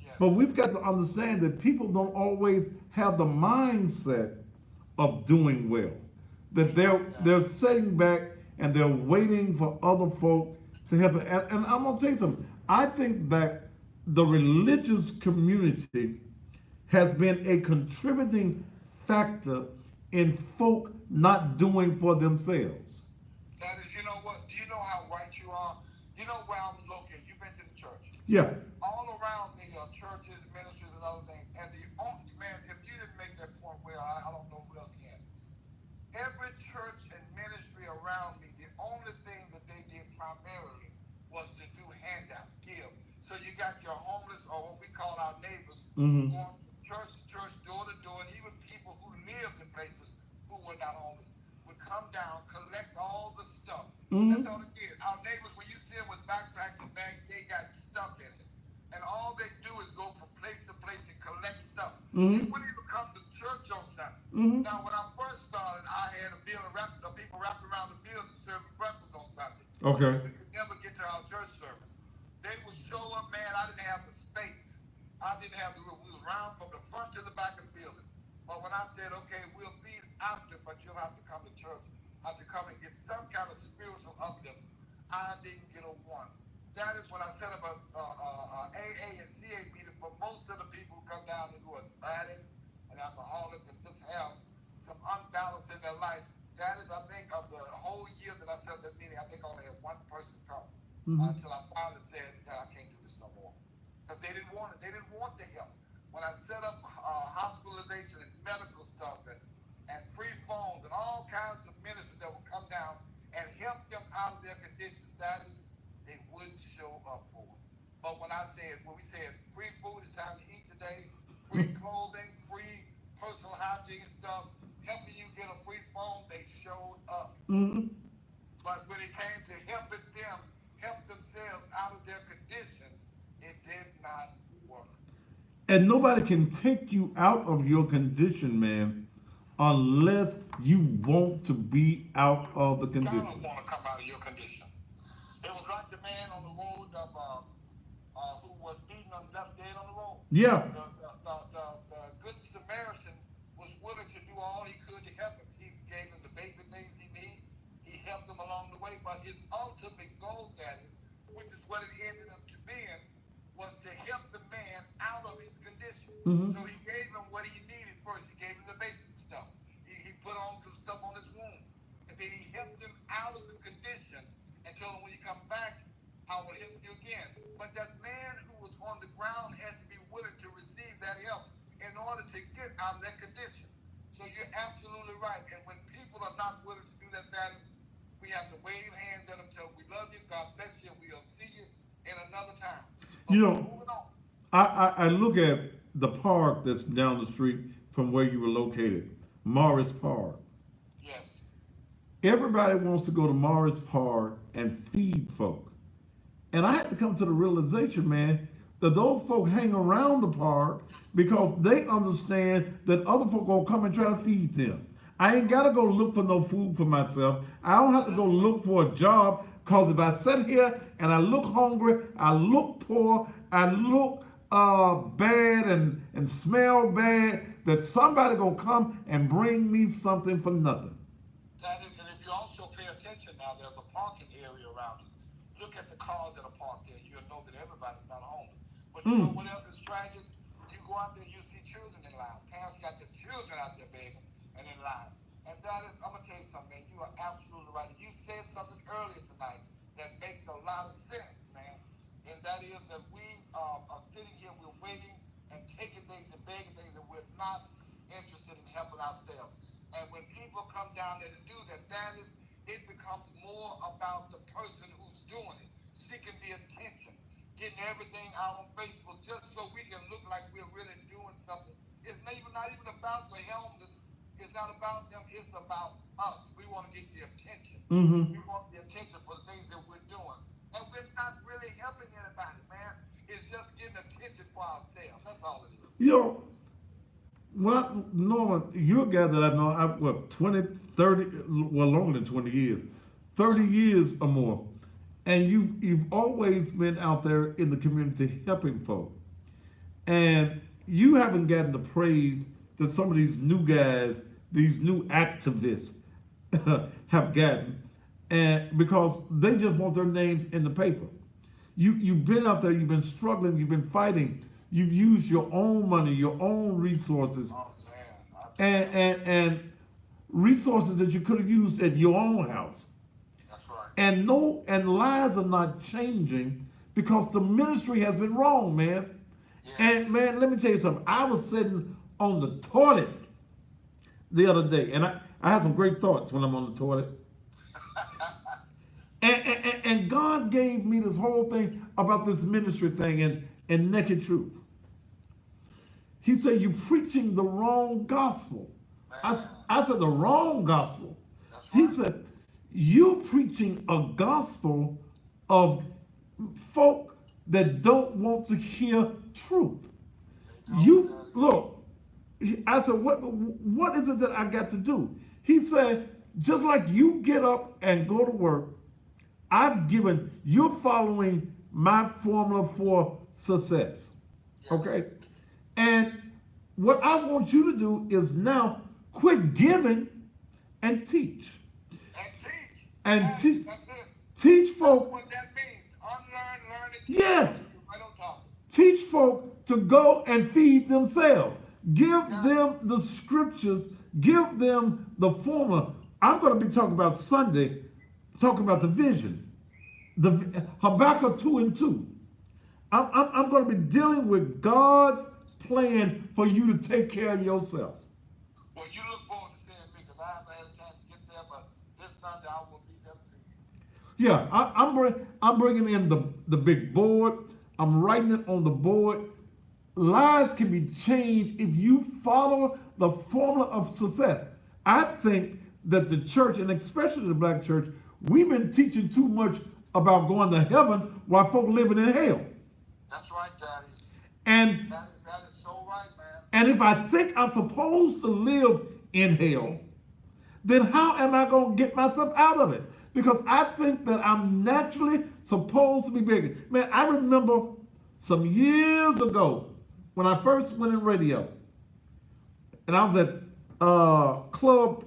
Yes. But we've got to understand that people don't always have the mindset of doing well. That they're sitting back and they're waiting for other folk to help. And I'm gonna tell you something. I think that the religious community has been a contributing factor in folk not doing for themselves. That is, you know what? Do you know how right you are? You know where I was located. You've been to the church. Yeah. All around me are churches, ministries, and other things. And the only, man, if you didn't make that point well, I don't know who else can. Every church and ministry around me, the only thing that they did primarily was to do handout, give. So you got your homeless, or what we call our neighbors, going from church to church, door to door, and even people who lived in places who were not homeless would come down, collect all the stuff. That's all they did. Our neighbors, when you see them with backpacks and bags, they got stuff in it. And all they do is go from place to place and collect stuff. They wouldn't even come to church on Sunday. Now, when I first started, I had a bill of people wrapped around the building serving breakfast on Sunday. Okay. We could never get to I didn't have the roof. We were around from the front to the back of the building. But when I said, okay, we'll feed after, but you'll have to come to church, have to come and get some kind of spiritual uplift, I didn't get a one. That is when I set up a AA and CA meeting for most of the people who come down who are addicts and alcoholics and just have some unbalance in their life. That is, I think, of the whole year that I set up that meeting, I think I only had one person come until I finally said, I can't do this no more. Because they didn't want it. They didn't want the help. When I set up hospitalization and medical stuff and free phones and all kinds of ministers that would come down and help them out of their condition status, they wouldn't show up for it. But when we said free food, it's time to eat today, free clothing, free personal hygiene stuff, helping you get a free phone, they showed up. But when it came to helping them help themselves out of their conditions, it did not work. And nobody can take you out of your condition, man, unless you want to be out of the I don't condition. want to come out of your condition. It was like the man on the road who was beaten and left dead on the road. Yeah. The good Samaritan was willing to do all he could to help him. He gave him the basic things he needed. He helped him along the way. But his ultimate goal, Daddy, which is what it ended up to being, was to help the man out of his condition. So he gave him what he needed first. He gave him the basic stuff. He put on some stuff on his wounds. And then he helped him out of the condition and told him, when you come back, I will help you again. But that man who was on the ground had to be willing to receive that help in order to get out of that condition. So you're absolutely right. And when people are not willing to do that, we have to wave hands at them, tell them we love you, God bless you, and we'll see you in another time. But You know, moving on. I look at the park that's down the street from where you were located, Morris Park. Yes. Everybody wants to go to Morris Park and feed folk. And I had to come to the realization, man, that those folk hang around the park because they understand that other folk gonna come and try to feed them. I ain't gotta go look for no food for myself. I don't have to go look for a job, because if I sit here and I look hungry, I look poor, I look bad and smell bad, that somebody gonna come and bring me something for nothing. That is, and if you also pay attention now, there's a parking area around it. Look at the cars that are parked there. You'll know that everybody's not homeless. But you know what else is tragic? You go out there, you see children in line. Parents got their children out there begging and in line. And that is, I'm going to tell you something, man. You are absolutely right. You said something earlier tonight that makes a lot of sense, man. And that is that we are sitting here, we're waiting and taking things and begging things, and we're not interested in helping ourselves. And when people come down there to do that, it becomes more about the person who's doing it, seeking the attention, getting everything out on Facebook just so we can look like we're really doing something. It's not even about the homeless. It's not about them. It's about us. We want to get the attention. We want the attention for the things that we're doing. And we're not really helping anybody, man. It's just getting attention for ourselves. That's all it is. You know, Norman, you're a guy that I know, 20, 30, well, longer than 20 years, 30 years or more. And you've always been out there in the community helping folk. And you haven't gotten the praise that some of these new guys, these new activists have gotten, and because they just want their names in the paper. You've been out there, you've been struggling, you've been fighting, you've used your own money, your own resources, and resources that you could have used at your own house. That's right. And lives are not changing because the ministry has been wrong, man. Yeah. And man, let me tell you something. I was sitting on the toilet the other day, and I have some great thoughts when I'm on the toilet. And God gave me this whole thing about this ministry thing and Naked Truth. He said, you're preaching the wrong gospel. I said, the wrong gospel. He said, you're preaching a gospel of folk that don't want to hear truth. You look, I said, what is it that I got to do? He said, just like you get up and go to work, you're following my formula for success. Yes. Okay? And what I want you to do is now quit giving and teach. And teach. And That's teach. That's it. Teach That's folk, what that means. Unlearn, learn, and teach. yes, Right on top. teach folk to go and feed themselves. Give Yeah. them the scriptures, give them the formula. I'm going to be talking about Sunday, talking about the vision, the Habakkuk 2 and 2. I'm going to be dealing with God's plan for you to take care of yourself. Well, you look forward to seeing me because I haven't had a chance to get there, but this Sunday I will be there to see you. Yeah, I'm bringing in the big board. I'm writing it on the board. Lives can be changed if you follow the formula of success. I think that the church, and especially the black church, we've been teaching too much about going to heaven while folk living in hell. That's right, Daddy. And That is so right, man. and if I think I'm supposed to live in hell, then how am I going to get myself out of it? Because I think that I'm naturally supposed to be bigger. Man, I remember some years ago when I first went in radio, and I was at Club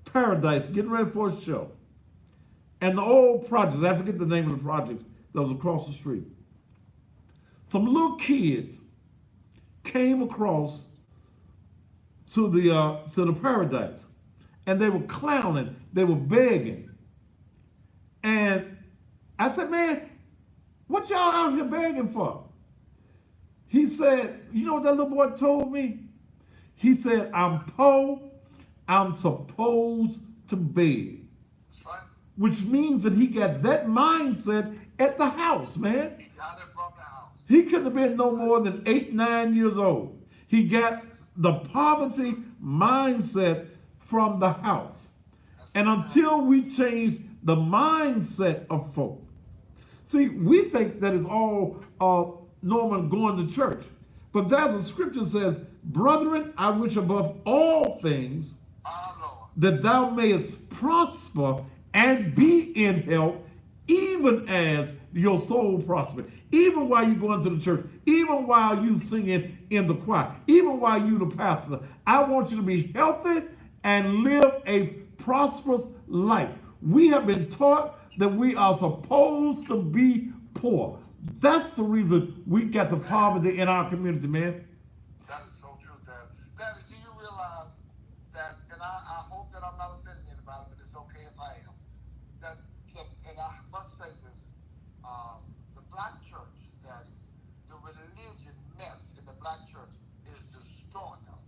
Paradise getting ready for a show. And the old projects, I forget the name of the projects that was across the street. Some little kids came across to the Paradise, and they were clowning, they were begging. And I said, man, what y'all out here begging for? He said, you know what that little boy told me? He said, I'm poor, I'm supposed to beg. That's right. Which means that he got that mindset at the house, man. He got it from the house. He couldn't have been no more than 8, 9 years old. He got the poverty mindset from the house. And until we change the mindset of folk, see, we think that it's all normal going to church. But there's a scripture that says, brethren, I wish above all things Our Lord. that thou mayest prosper and be in health, even as your soul prosper. Even while you going to the church, even while you singing in the choir, even while you the pastor, I want you to be healthy and live a prosperous life. We have been taught that we are supposed to be poor. That's the reason we got the poverty in our community, man. That is so true, Dad. Daddy, do you realize that, and I hope that I'm not offending anybody, but it's okay if I am, that, and I must say this, the black church, Daddy, the religion mess in the black church is destroying us.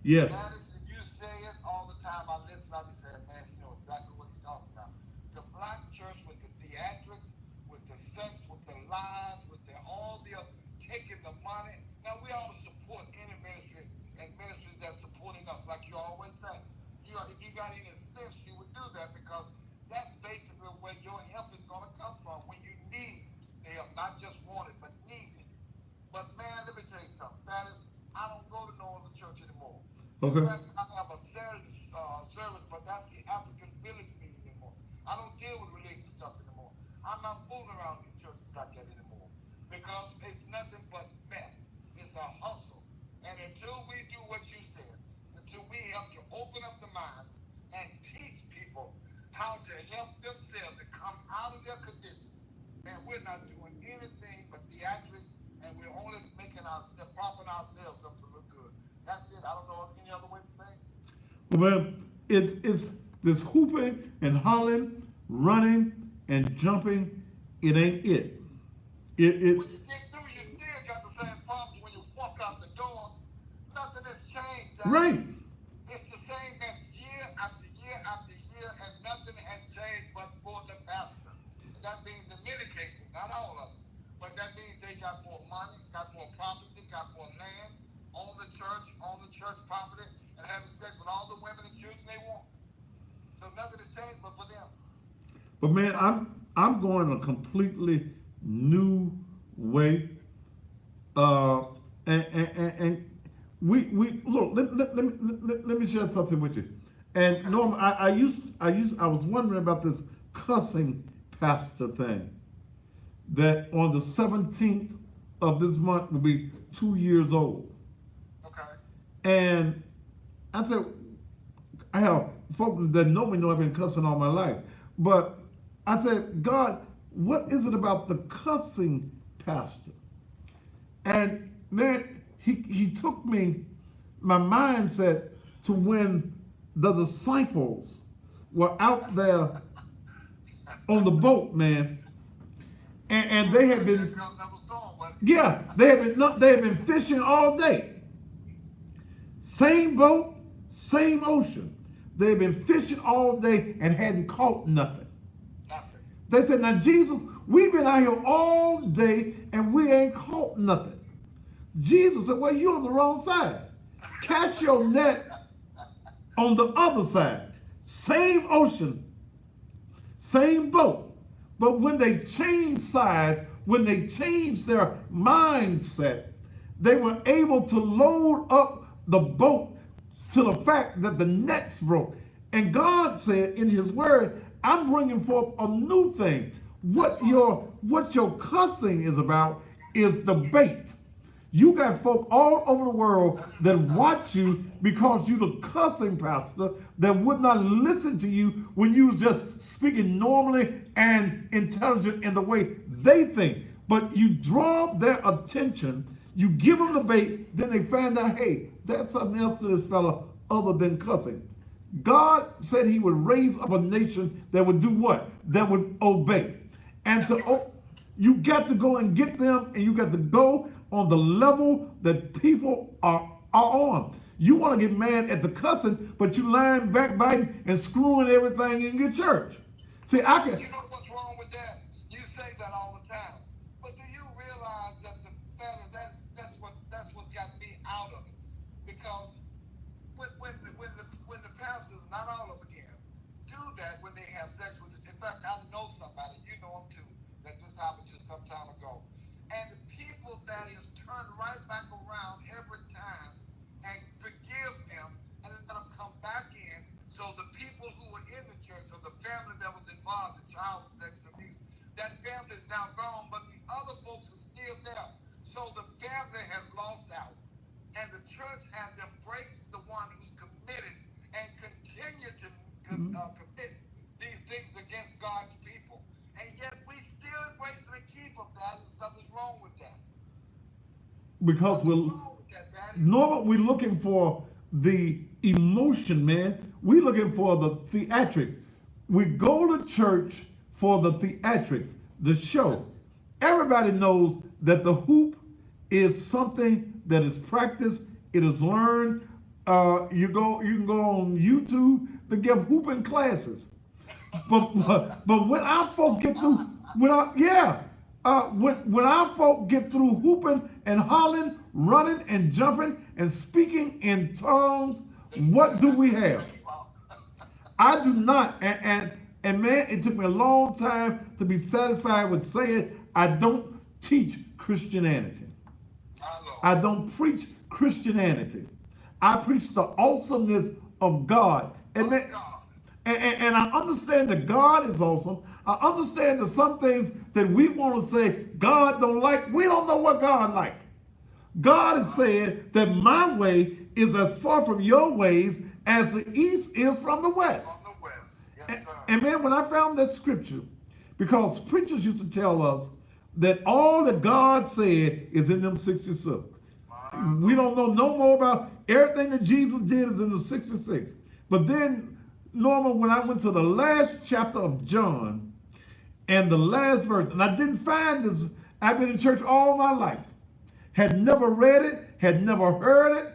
Yes. Daddy, you say it all the time. I listen, I be saying, man, you know exactly what he's talking about. The black church with the theatrics, with the sex, with the lies, with all the other, taking the money. Now, we ought to support any ministry and ministries that's supporting us, like you always say. You know, if you got any sense, you would do that because that's basically where your help is going to come from when you need help, not just want it, but need it. But, man, let me tell you something. That is, I don't go to no other church anymore. Okay. In fact, I have a service, but that's the African Village meeting anymore. I don't deal with religious stuff anymore. I'm not fooling around these churches like that anymore because it's nothing but mess. It's a hustle. And until we do what you said, until we help to open up the minds and teach people how to help themselves to come out of their condition, man, we're not doing anything but theatrics, and we're only making ourselves, propping ourselves up to look good. That's it. I don't know any other way to say it. Well, it's this hooping and hollering, running and jumping. It ain't it. When you get through, you still got the same problems when you walk out the door. Nothing has changed. Daddy. Right. It's the same as year after year after year, and nothing has changed but for the pastor. And that means in many cases, not all of them, but that means they got more money, got more property, got more land, own the church property, and having sex with all the women and children they want. So nothing has changed but for them. But man, I'm going a completely new way. And we look. Let me share something with you. And Norm, I was wondering about this cussing pastor thing. That on the 17th of this month will be 2 years old. Okay. And I said, I have folks that know me know I've been cussing all my life. But I said, God, what is it about the cussing, Pastor? And man, he took me, my mindset, to when the disciples were out there on the boat, man. And they had been, yeah, they had been fishing all day. Same boat, same ocean. They had been fishing all day and hadn't caught nothing. Nothing. They said, now Jesus, we've been out here all day and we ain't caught nothing. Jesus said, well, you're on the wrong side. Cast your net on the other side. Same ocean, same boat. But when they changed sides, when they changed their mindset, they were able to load up the boat to the fact that the nets broke. And God said in his word, I'm bringing forth a new thing. What your cussing is about is the bait. You got folk all over the world that watch you because you the cussing pastor that would not listen to you when you was just speaking normally and intelligent in the way they think. But you draw their attention, you give them the bait, then they find out, hey, there's something else to this fella other than cussing. God said he would raise up a nation that would do what? That would obey. And you got to go and get them, and you got to go on the level that people are on. You want to get mad at the cussing, but you lying, backbiting, and screwing everything in your church. See, I can. You know what's wrong with that? You say that all the time, but do you realize that that's what got me out of it? Because when the pastors, not all of them again, do that when they have sex with it. In fact, I know somebody, you know him too, that this happened just some time ago. And the people that is turned right back around every time and forgive him and let him come back in. So the people who were in the church, or the family that was involved in child sex abuse, that family is now gone, but the other folks are still there. So the family has lost out. And the church has embraced the one who's committed and continue to commit these things against God's people. And yet we still embrace and keep them. That is something wrong with that. Because we're looking for the emotion, man. We're looking for the theatrics. We go to church for the theatrics, the show. Everybody knows that the hoop is something that is practiced, it is learned. You can go on YouTube to give hooping classes. But when our folk get through, when our folk get through hooping and hollering, running and jumping and speaking in tongues, what do we have? I do not, and man, it took me a long time to be satisfied with saying I don't teach Christianity. I don't preach Christianity. I preach the awesomeness of God. And I understand that God is awesome. I understand that some things that we want to say God don't like, we don't know what God like. God is saying that my way is as far from your ways as the east is from the west. Yes, and man, when I found that scripture, because preachers used to tell us that all that God said is in them 66. We don't know no more about everything that Jesus did is in the 66. But then, Norma, when I went to the last chapter of John and the last verse, and I didn't find this, I've been in church all my life, had never read it, had never heard it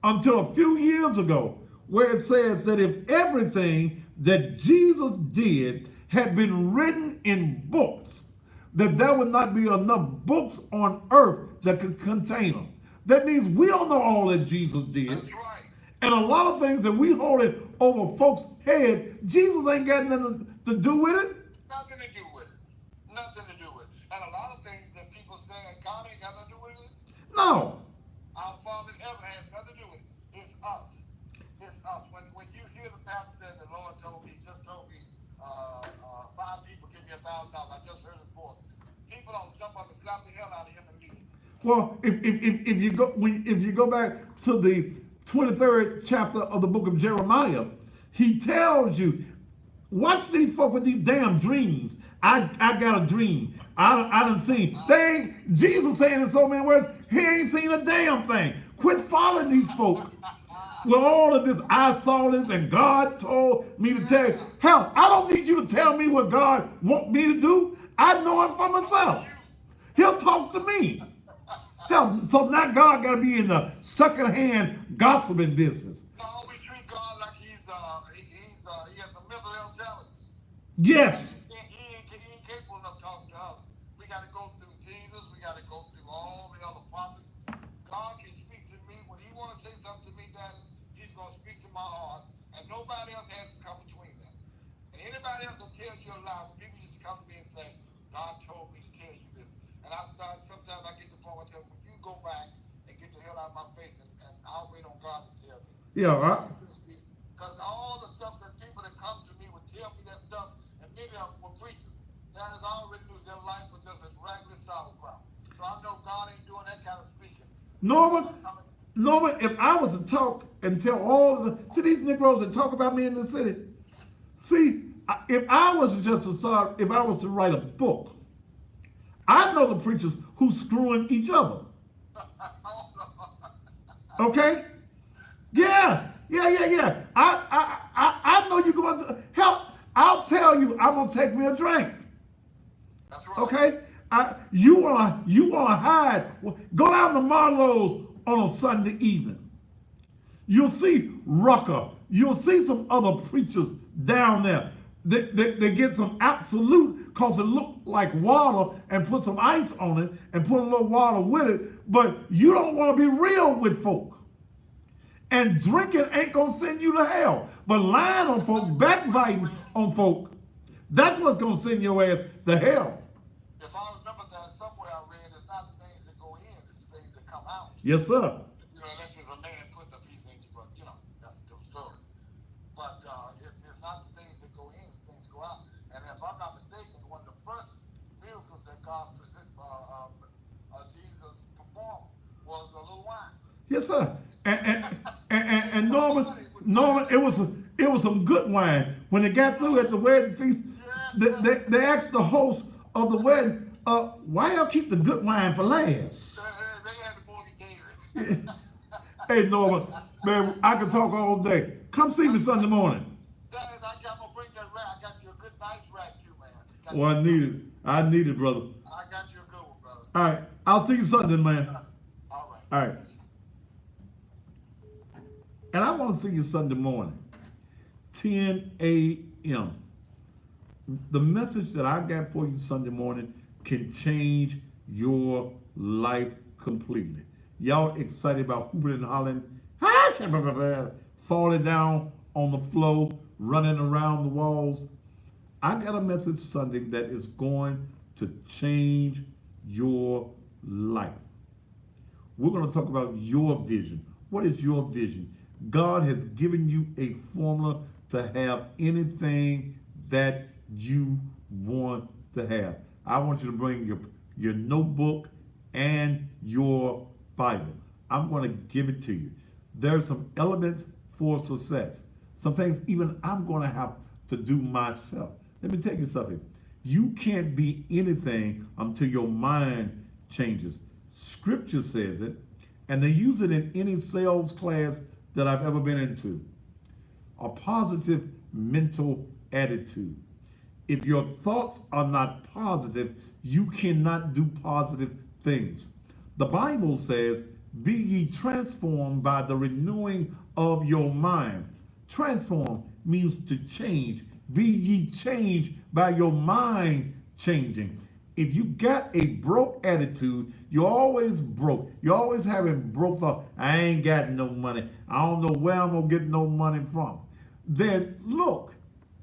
until a few years ago, where it says that if everything that Jesus did had been written in books, that there would not be enough books on earth that could contain them. That means we don't know all that Jesus did. That's right. And a lot of things that we hold it over folks' head, Jesus ain't got nothing to do with it. Nothing to do with it. Nothing to do with it. And a lot of things that people say God ain't got nothing to do with it. No. Our Father in heaven has nothing to do with it. It's us. It's us. When you hear the pastor say the Lord just told me 5 people give me $1,000. I just heard his voice. People don't jump up and slap the hell out of him and leave. Well, if you go back to the 23rd chapter of the book of Jeremiah, he tells you, watch these folk with these damn dreams. I got a dream. I done seen. Jesus saying in so many words, he ain't seen a damn thing. Quit following these folk with all of this. I saw this and God told me to tell you. Hell, I don't need you to tell me what God want me to do. I know it for myself. He'll talk to me. Hell, so now God got to be in the second-hand gossiping business. No, we treat God like he has a mental intelligence. Yes. He ain't capable of talking to us. We got to go through Jesus. We got to go through all the other prophets. God can speak to me when he want to say something to me. That he's going to speak to my heart, and nobody else has to come between them. And anybody else that tells you a lie, people just come to me and say, God told me to tell you this. And sometimes I get to the point where I tell them, you go back and get the hell out of my face, and I'll wait on God to tell me. Yeah, right. Because all the stuff that people that come to me would tell me that stuff, and many of them were preachers. That is already knew their life was just a regular sauerkraut. So I know God ain't doing that kind of speaking. Norman, if I was to talk and tell all of see these Negroes that talk about me in the city, if I was just to start, if I was to write a book, I know the preachers who's screwing each other. Okay? Yeah. I know you're going to help. I'll tell you, I'm gonna take me a drink. That's right. Okay? You wanna hide? Go down to Marlowe's on a Sunday evening. You'll see Rucker. You'll see some other preachers down there. They get some absolute, because it looked like water, and put some ice on it and put a little water with it. But you don't want to be real with folk. And drinking ain't going to send you to hell. But lying on folk, backbiting on folk, that's what's going to send your ass to hell. If I remember that somewhere I read, it's not the things that go in, it's the things that come out. Yes, sir. You know, that's just a man putting a piece in you, but you know, that's the story. But it's not the things that go in, it's the things that go out. And if I'm not mistaken, one of the first miracles that Jesus performed was a little wine. Yes, sir. And Norman, it was some good wine. When they got through at the wedding feast, they asked the host of the wedding, why y'all keep the good wine for last? They had the morning daily. Hey, Norman, man, I can talk all day. Come see me Sunday morning. Dennis, I'm gonna bring that rack. I got you a good nice rack too, man. Well, I need it, brother. I got you a good one, brother. All right, I'll see you Sunday, man. All right. All right. And I want to see you Sunday morning, 10 a.m. The message that I got for you Sunday morning can change your life completely. Y'all excited about hooping and hollering, falling down on the floor, running around the walls. I got a message Sunday that is going to change your life. We're going to talk about your vision. What is your vision? God has given you a formula to have anything that you want to have. I want you to bring your notebook and your Bible. I'm going to give it to you. There's some elements for success. Some things even I'm going to have to do myself. Let me tell you something. You can't be anything until your mind changes. Scripture says it, and they use it in any sales class that I've ever been into. A positive mental attitude. If your thoughts are not positive, you cannot do positive things. The Bible says, be ye transformed by the renewing of your mind. Transform means to change. Be ye changed by your mind changing. If you got a broke attitude, you're always broke. You're always having broke thoughts. I ain't got no money. I don't know where I'm going to get no money from. Then look,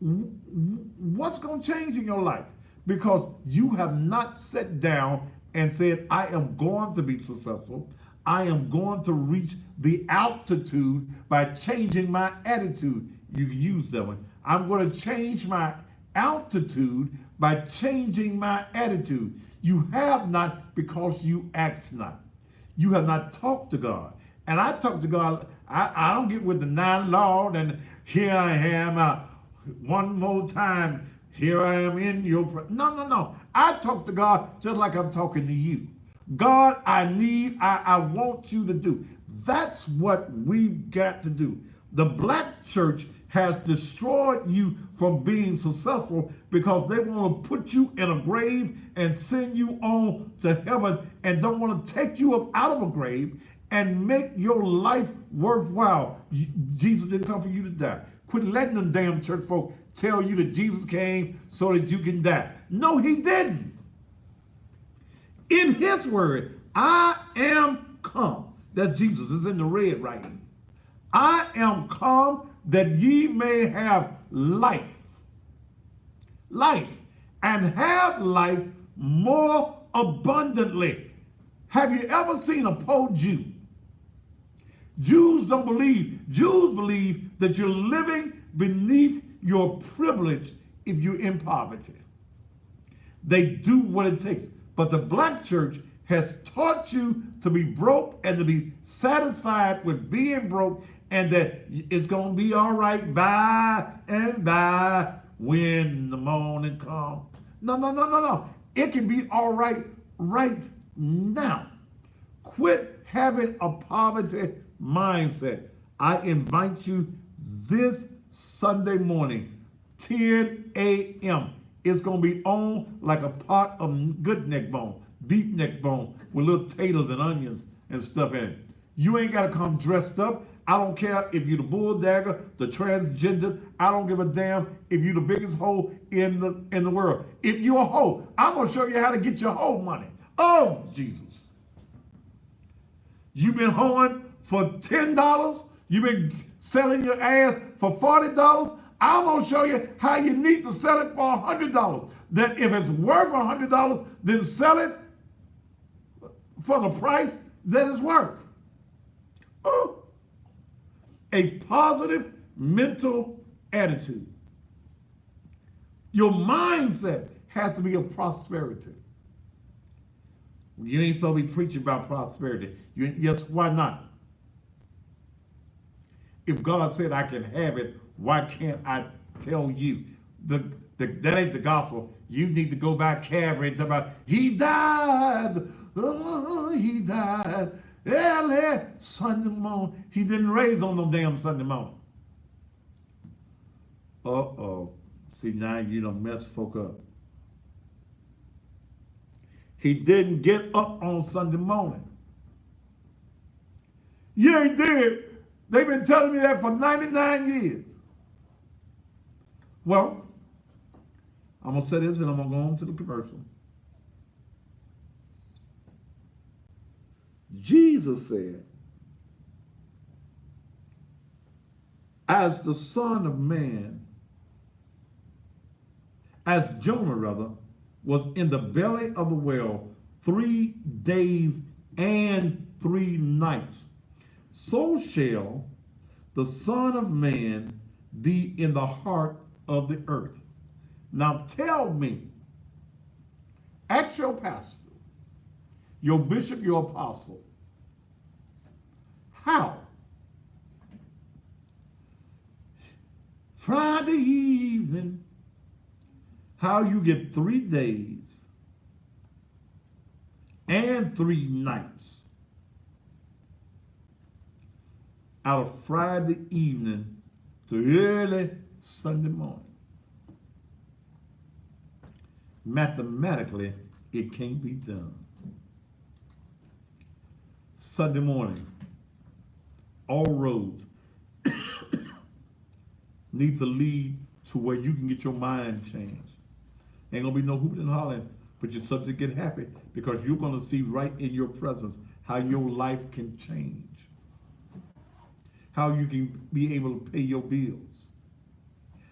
what's going to change in your life? Because you have not sat down and said, I am going to be successful. I am going to reach the altitude by changing my attitude. You can use that one. I'm going to change my altitude by changing my attitude. You have not because you ask not. You have not talked to God. And I talk to God. I don't get with the nine Lord and here I am one more time. Here I am in your no, no, no. I talk to God just like I'm talking to you. God, I want you to do. That's what we've got to do. The black church has destroyed you from being successful because they want to put you in a grave and send you on to heaven and don't want to take you up out of a grave and make your life worthwhile. Jesus didn't come for you to die. Quit letting them damn church folk tell you that Jesus came so that you can die. No, he didn't. In his word, I am come. That's Jesus. It's in the red writing. I am come that ye may have life. Life. And have life more abundantly. Have you ever seen a poor Jew? Jews don't believe. Jews believe that you're living beneath your privilege if you're in poverty. They do what it takes. But the black church has taught you to be broke and to be satisfied with being broke and that it's going to be all right by and by when the morning comes. No, no, no, no, no. It can be all right right now. Quit having a poverty mindset. I invite you this Sunday morning, 10 a.m. It's going to be on like a pot of good neck bone, beef neck bone with little taters and onions and stuff in it. You ain't got to come dressed up. I don't care if you're the bulldagger, the transgender. I don't give a damn if you're the biggest hoe in the world. If you're a hoe, I'm going to show you how to get your hoe money. Oh, Jesus. You've been hoeing for $10. You've been selling your ass for $40. I'm going to show you how you need to sell it for $100. That if it's worth $100, then sell it for the price that it's worth. Oh. A positive mental attitude. Your mindset has to be of prosperity. You ain't supposed to be preaching about prosperity. Yes, why not? If God said I can have it, why can't I tell you? That ain't the gospel. You need to go back Calvary and talk about, he died. Oh, he died. Early Sunday morning. He didn't raise on no damn Sunday morning. Uh-oh. See, now you done mess folk up. He didn't get up on Sunday morning. Yeah, he did. They've been telling me that for 99 years. Well, I'm going to say this and I'm going to go on to the commercial. Jesus said, as the Son of Man, as Jonah rather, was in the belly of the whale 3 days and 3 nights, so shall the Son of Man be in the heart of the earth. Now tell me, ask your pastor, your bishop, your apostle, how? Friday evening, how you get 3 days and 3 nights out of Friday evening to early Sunday morning. Mathematically, it can't be done. Sunday morning, all roads need to lead to where you can get your mind changed. Ain't gonna be no hooping and hollering, but you're subject to get happy because you're gonna see right in your presence how your life can change. How you can be able to pay your bills.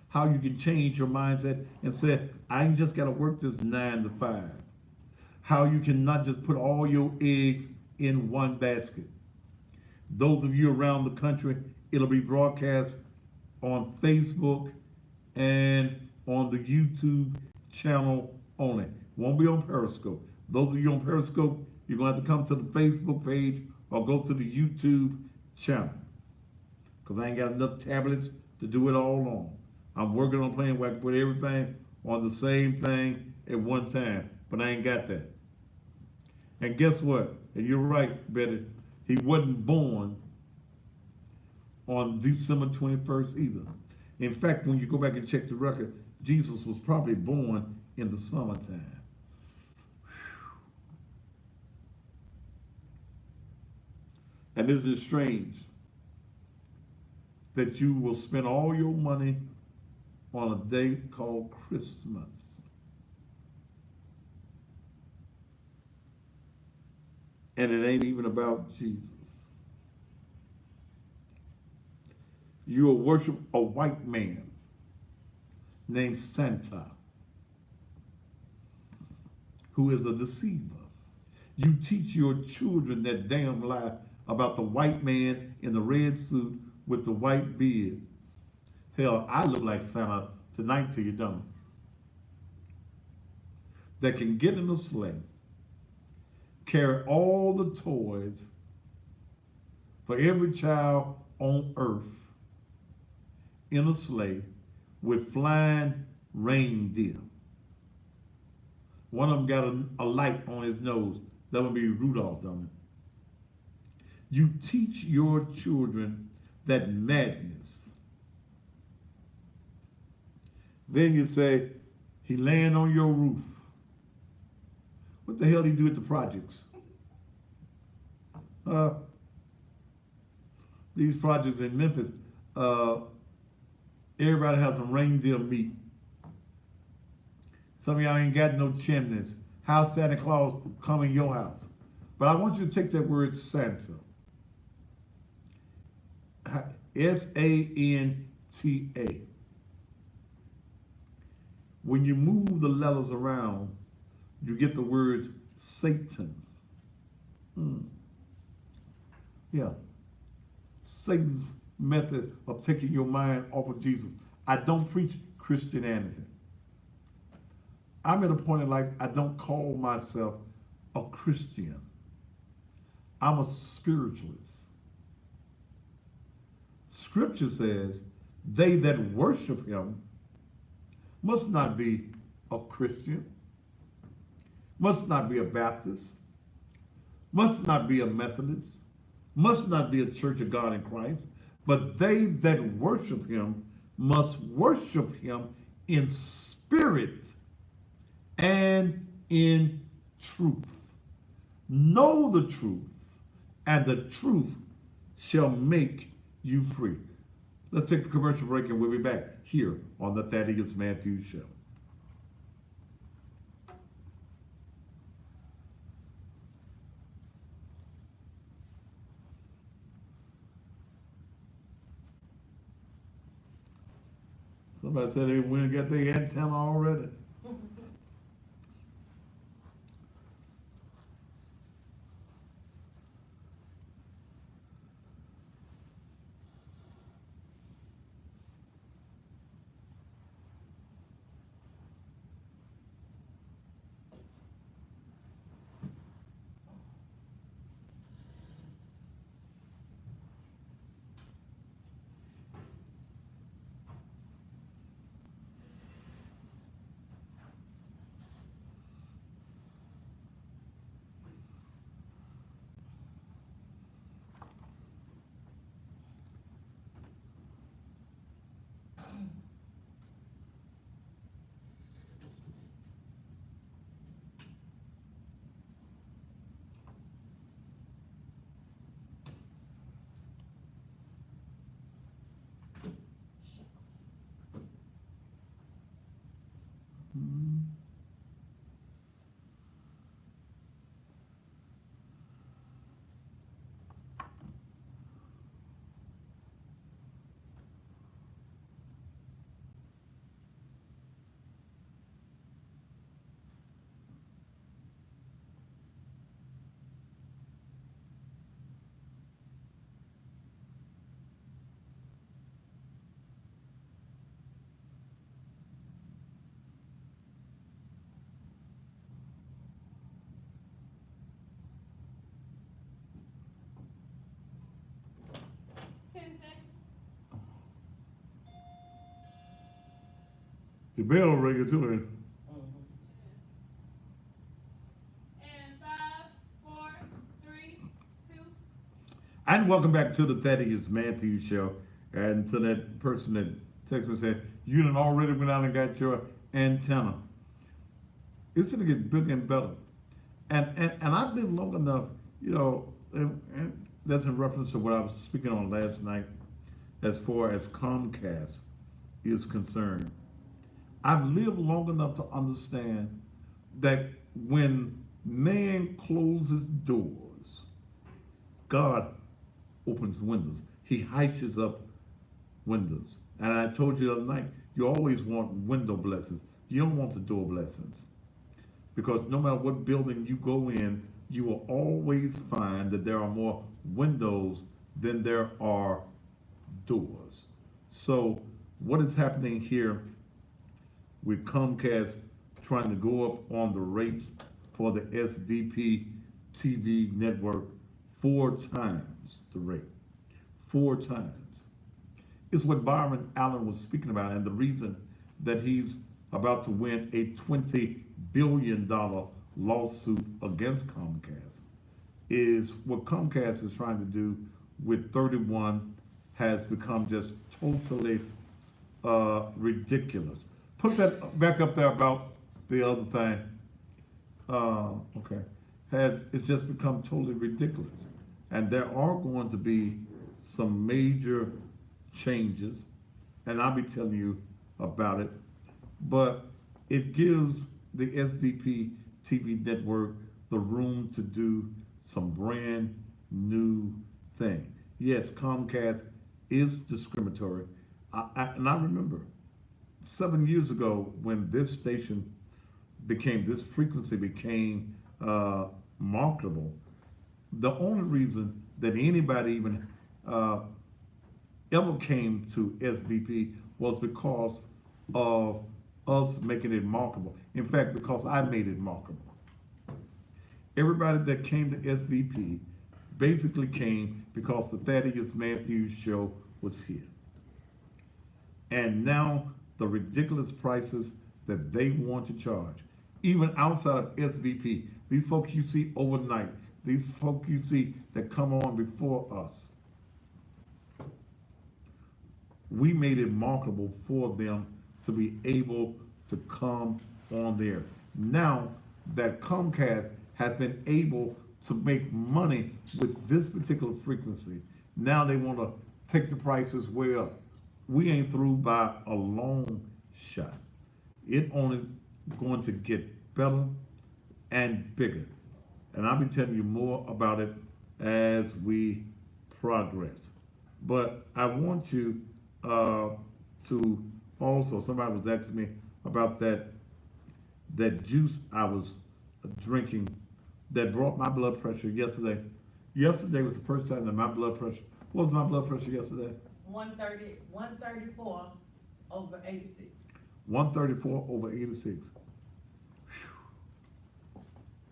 How you can change your mindset and say, I ain't just gotta work this 9 to 5. How you can not just put all your eggs in one basket. Those of you around the country, it'll be broadcast on Facebook and on the YouTube channel only. Won't be on Periscope. Those of you on Periscope, you're going to have to come to the Facebook page or go to the YouTube channel. Because I ain't got enough tablets to do it all on. I'm working on a plan where I can put everything on the same thing at one time, but I ain't got that. And guess what? And you're right, Betty. He wasn't born on December 21st either. In fact, when you go back and check the record, Jesus was probably born in the summertime. And isn't it strange that you will spend all your money on a day called Christmas? And it ain't even about Jesus. You will worship a white man named Santa, who is a deceiver. You teach your children that damn lie about the white man in the red suit with the white beard. Hell, I look like Santa tonight to you, don't I? That can get in a sleigh, carry all the toys for every child on earth in a sleigh with flying reindeer. One of them got a light on his nose. That would be Rudolph, don't it? You teach your children that madness. Then you say, he laying on your roof. What the hell did he do at the projects? These projects in Memphis, everybody has some reindeer meat. Some of y'all ain't got no chimneys. How Santa Claus come in your house? But I want you to take that word Santa. S-A-N-T-A. When you move the letters around, you get the words Satan. Yeah. Satan's method of taking your mind off of Jesus. I don't preach Christianity. I'm at a point in life, I don't call myself a Christian. I'm a spiritualist. Scripture says, they that worship him must not be a Christian, must not be a Baptist, must not be a Methodist, must not be a Church of God in Christ, but they that worship him must worship him in spirit and in truth. Know the truth, and the truth shall make you free. Let's take a commercial break and we'll be back here on the Thaddeus Matthews Show. Somebody said they went and got their antenna already. The bell ringing too. Mhm. And 5, 4, 3, 2. And welcome back to the Thaddeus Matthews Show. And to that person that texted me said, you done already went out and got your antenna. It's gonna get bigger and better. And I've lived long enough, and that's in reference to what I was speaking on last night as far as Comcast is concerned. I've lived long enough to understand that when man closes doors, God opens windows. He heights up windows. And I told you the other night, you always want window blessings. You don't want the door blessings. Because no matter what building you go in, you will always find that there are more windows than there are doors. So what is happening here with Comcast trying to go up on the rates for the SVP TV network 4 times the rate? 4 times. It's what Byron Allen was speaking about, and the reason that he's about to win a $20 billion lawsuit against Comcast is what Comcast is trying to do with 31 has become just totally ridiculous. Put that back up there about the other thing. Okay. It's just become totally ridiculous. And there are going to be some major changes, and I'll be telling you about it. But it gives the SVP TV network the room to do some brand new thing. Yes, Comcast is discriminatory. And I remember 7 years ago when this station this frequency became marketable, the only reason that anybody even ever came to SVP was because of us making it marketable. In fact, because I made it marketable. Everybody that came to SVP basically came because the Thaddeus Matthews Show was here. And now the ridiculous prices that they want to charge, even outside of SVP, these folks you see overnight, these folks you see that come on before us, we made it marketable for them to be able to come on there. Now that Comcast has been able to make money with this particular frequency, now they want to take the prices way up. We ain't through by a long shot. It only going to get better and bigger. And I'll be telling you more about it as we progress. But I want you to also, somebody was asking me about that juice I was drinking that brought my blood pressure yesterday. Yesterday was the first time that my blood pressure, what was my blood pressure yesterday? 134 over 86. 134 over 86. Whew.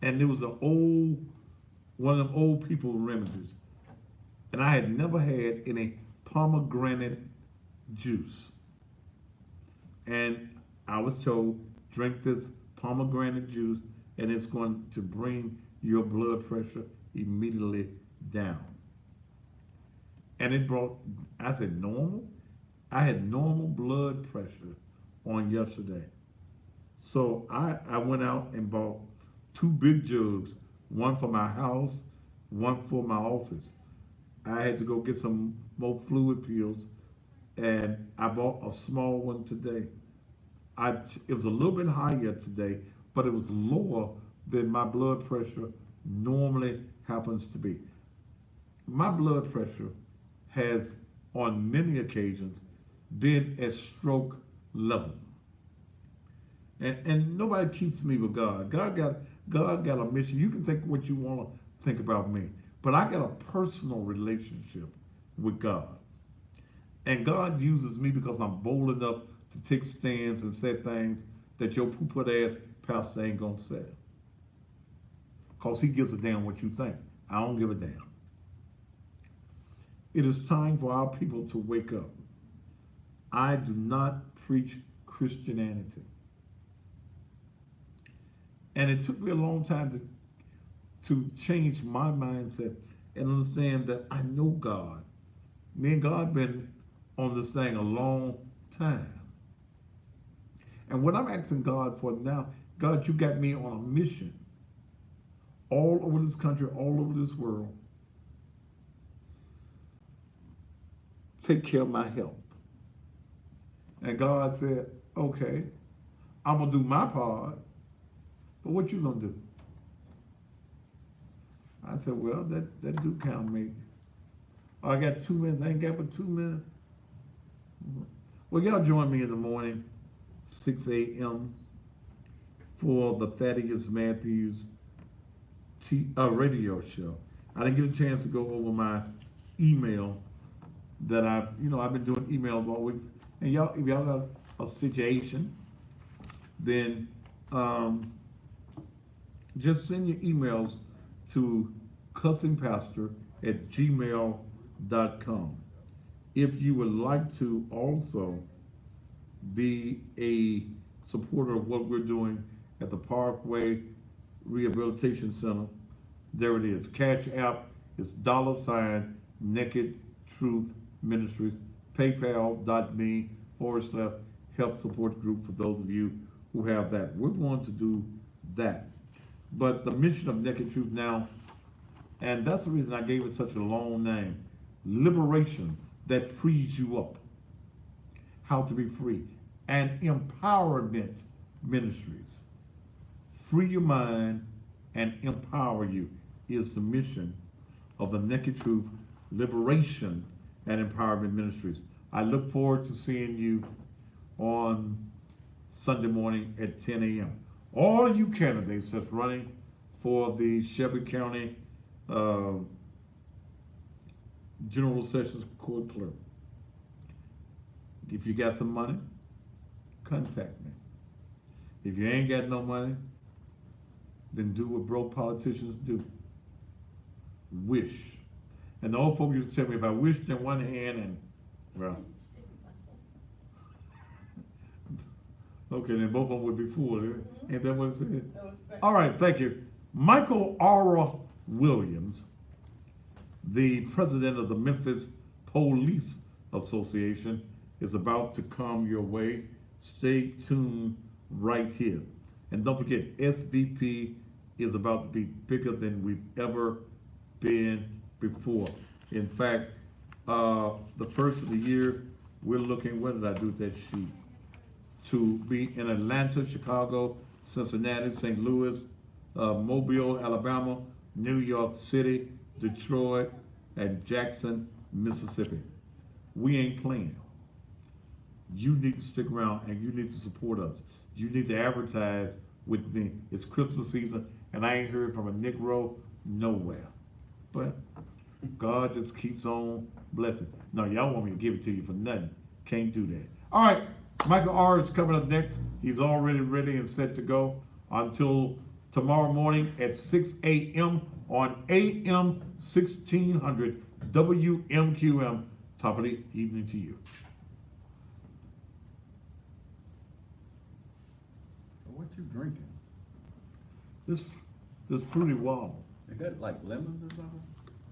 And it was one of them old people remedies. And I had never had any pomegranate juice. And I was told, drink this pomegranate juice and it's going to bring your blood pressure immediately down. And it brought, I said, normal? I had normal blood pressure on yesterday. So I went out and bought 2 big jugs, one for my house, one for my office. I had to go get some more fluid pills, and I bought a small one today. It was a little bit higher today, but it was lower than my blood pressure normally happens to be. My blood pressure has, on many occasions, been at stroke level. And nobody keeps me with God. God got a mission. You can think what you want to think about me, but I got a personal relationship with God. And God uses me because I'm bold enough to take stands and say things that your poo-put ass pastor ain't gonna say. Because he gives a damn what you think. I don't give a damn. It is time for our people to wake up. I do not preach Christianity. And it took me a long time to change my mindset and understand that I know God. Me and God been on this thing a long time. And what I'm asking God for now, God, you got me on a mission all over this country, all over this world. Take care of my health. And God said, okay, I'm going to do my part, but what you going to do? I said, well, that do count me. Oh, I got 2 minutes. I ain't got but 2 minutes. Well, y'all join me in the morning, 6 a.m. for the Thaddeus Matthews radio show. I didn't get a chance to go over my email that I've been doing emails always. And y'all, if y'all got a situation, then just send your emails to cussingpastor@gmail.com. If you would like to also be a supporter of what we're doing at the Parkway Rehabilitation Center, there it is. Cash App is $ Naked Truth Ministries. PayPal.me/help support group for those of you who have that. We're going to do that. But the mission of Naked Truth now, and that's the reason I gave it such a long name, liberation that frees you up. How to be free. And empowerment ministries. Free your mind and empower you is the mission of the Naked Truth Liberation and Empowerment Ministries. I look forward to seeing you on Sunday morning at 10 a.m. All you candidates that's running for the Shelby County General Sessions Court Clerk, if you got some money, contact me. If you ain't got no money, then do what broke politicians do. Wish. And the old folks used to tell me, if I wished in one hand and, well, okay, then both of them would be full. Ain't that what it said? All right, thank you. Michael Aura Williams, the president of the Memphis Police Association, is about to come your way. Stay tuned right here. And don't forget, SVP is about to be bigger than we've ever been before. In fact, the first of the year, we're looking, what did I do with that sheet? To be in Atlanta, Chicago, Cincinnati, St. Louis, Mobile, Alabama, New York City, Detroit, and Jackson, Mississippi. We ain't playing. You need to stick around and you need to support us. You need to advertise with me. It's Christmas season and I ain't heard from a Negro nowhere. But God just keeps on blessing. No, y'all want me to give it to you for nothing. Can't do that. All right, Michael R. is coming up next. He's already ready and set to go until tomorrow morning at 6 a.m. on AM 1600 WMQM. Top of the evening to you. What you drinking? This fruity water. Is that like lemons or something?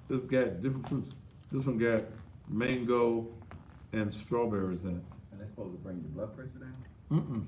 This got different fruits. This one got mango and strawberries in it. And that's supposed to bring your blood pressure down? Mm-mm.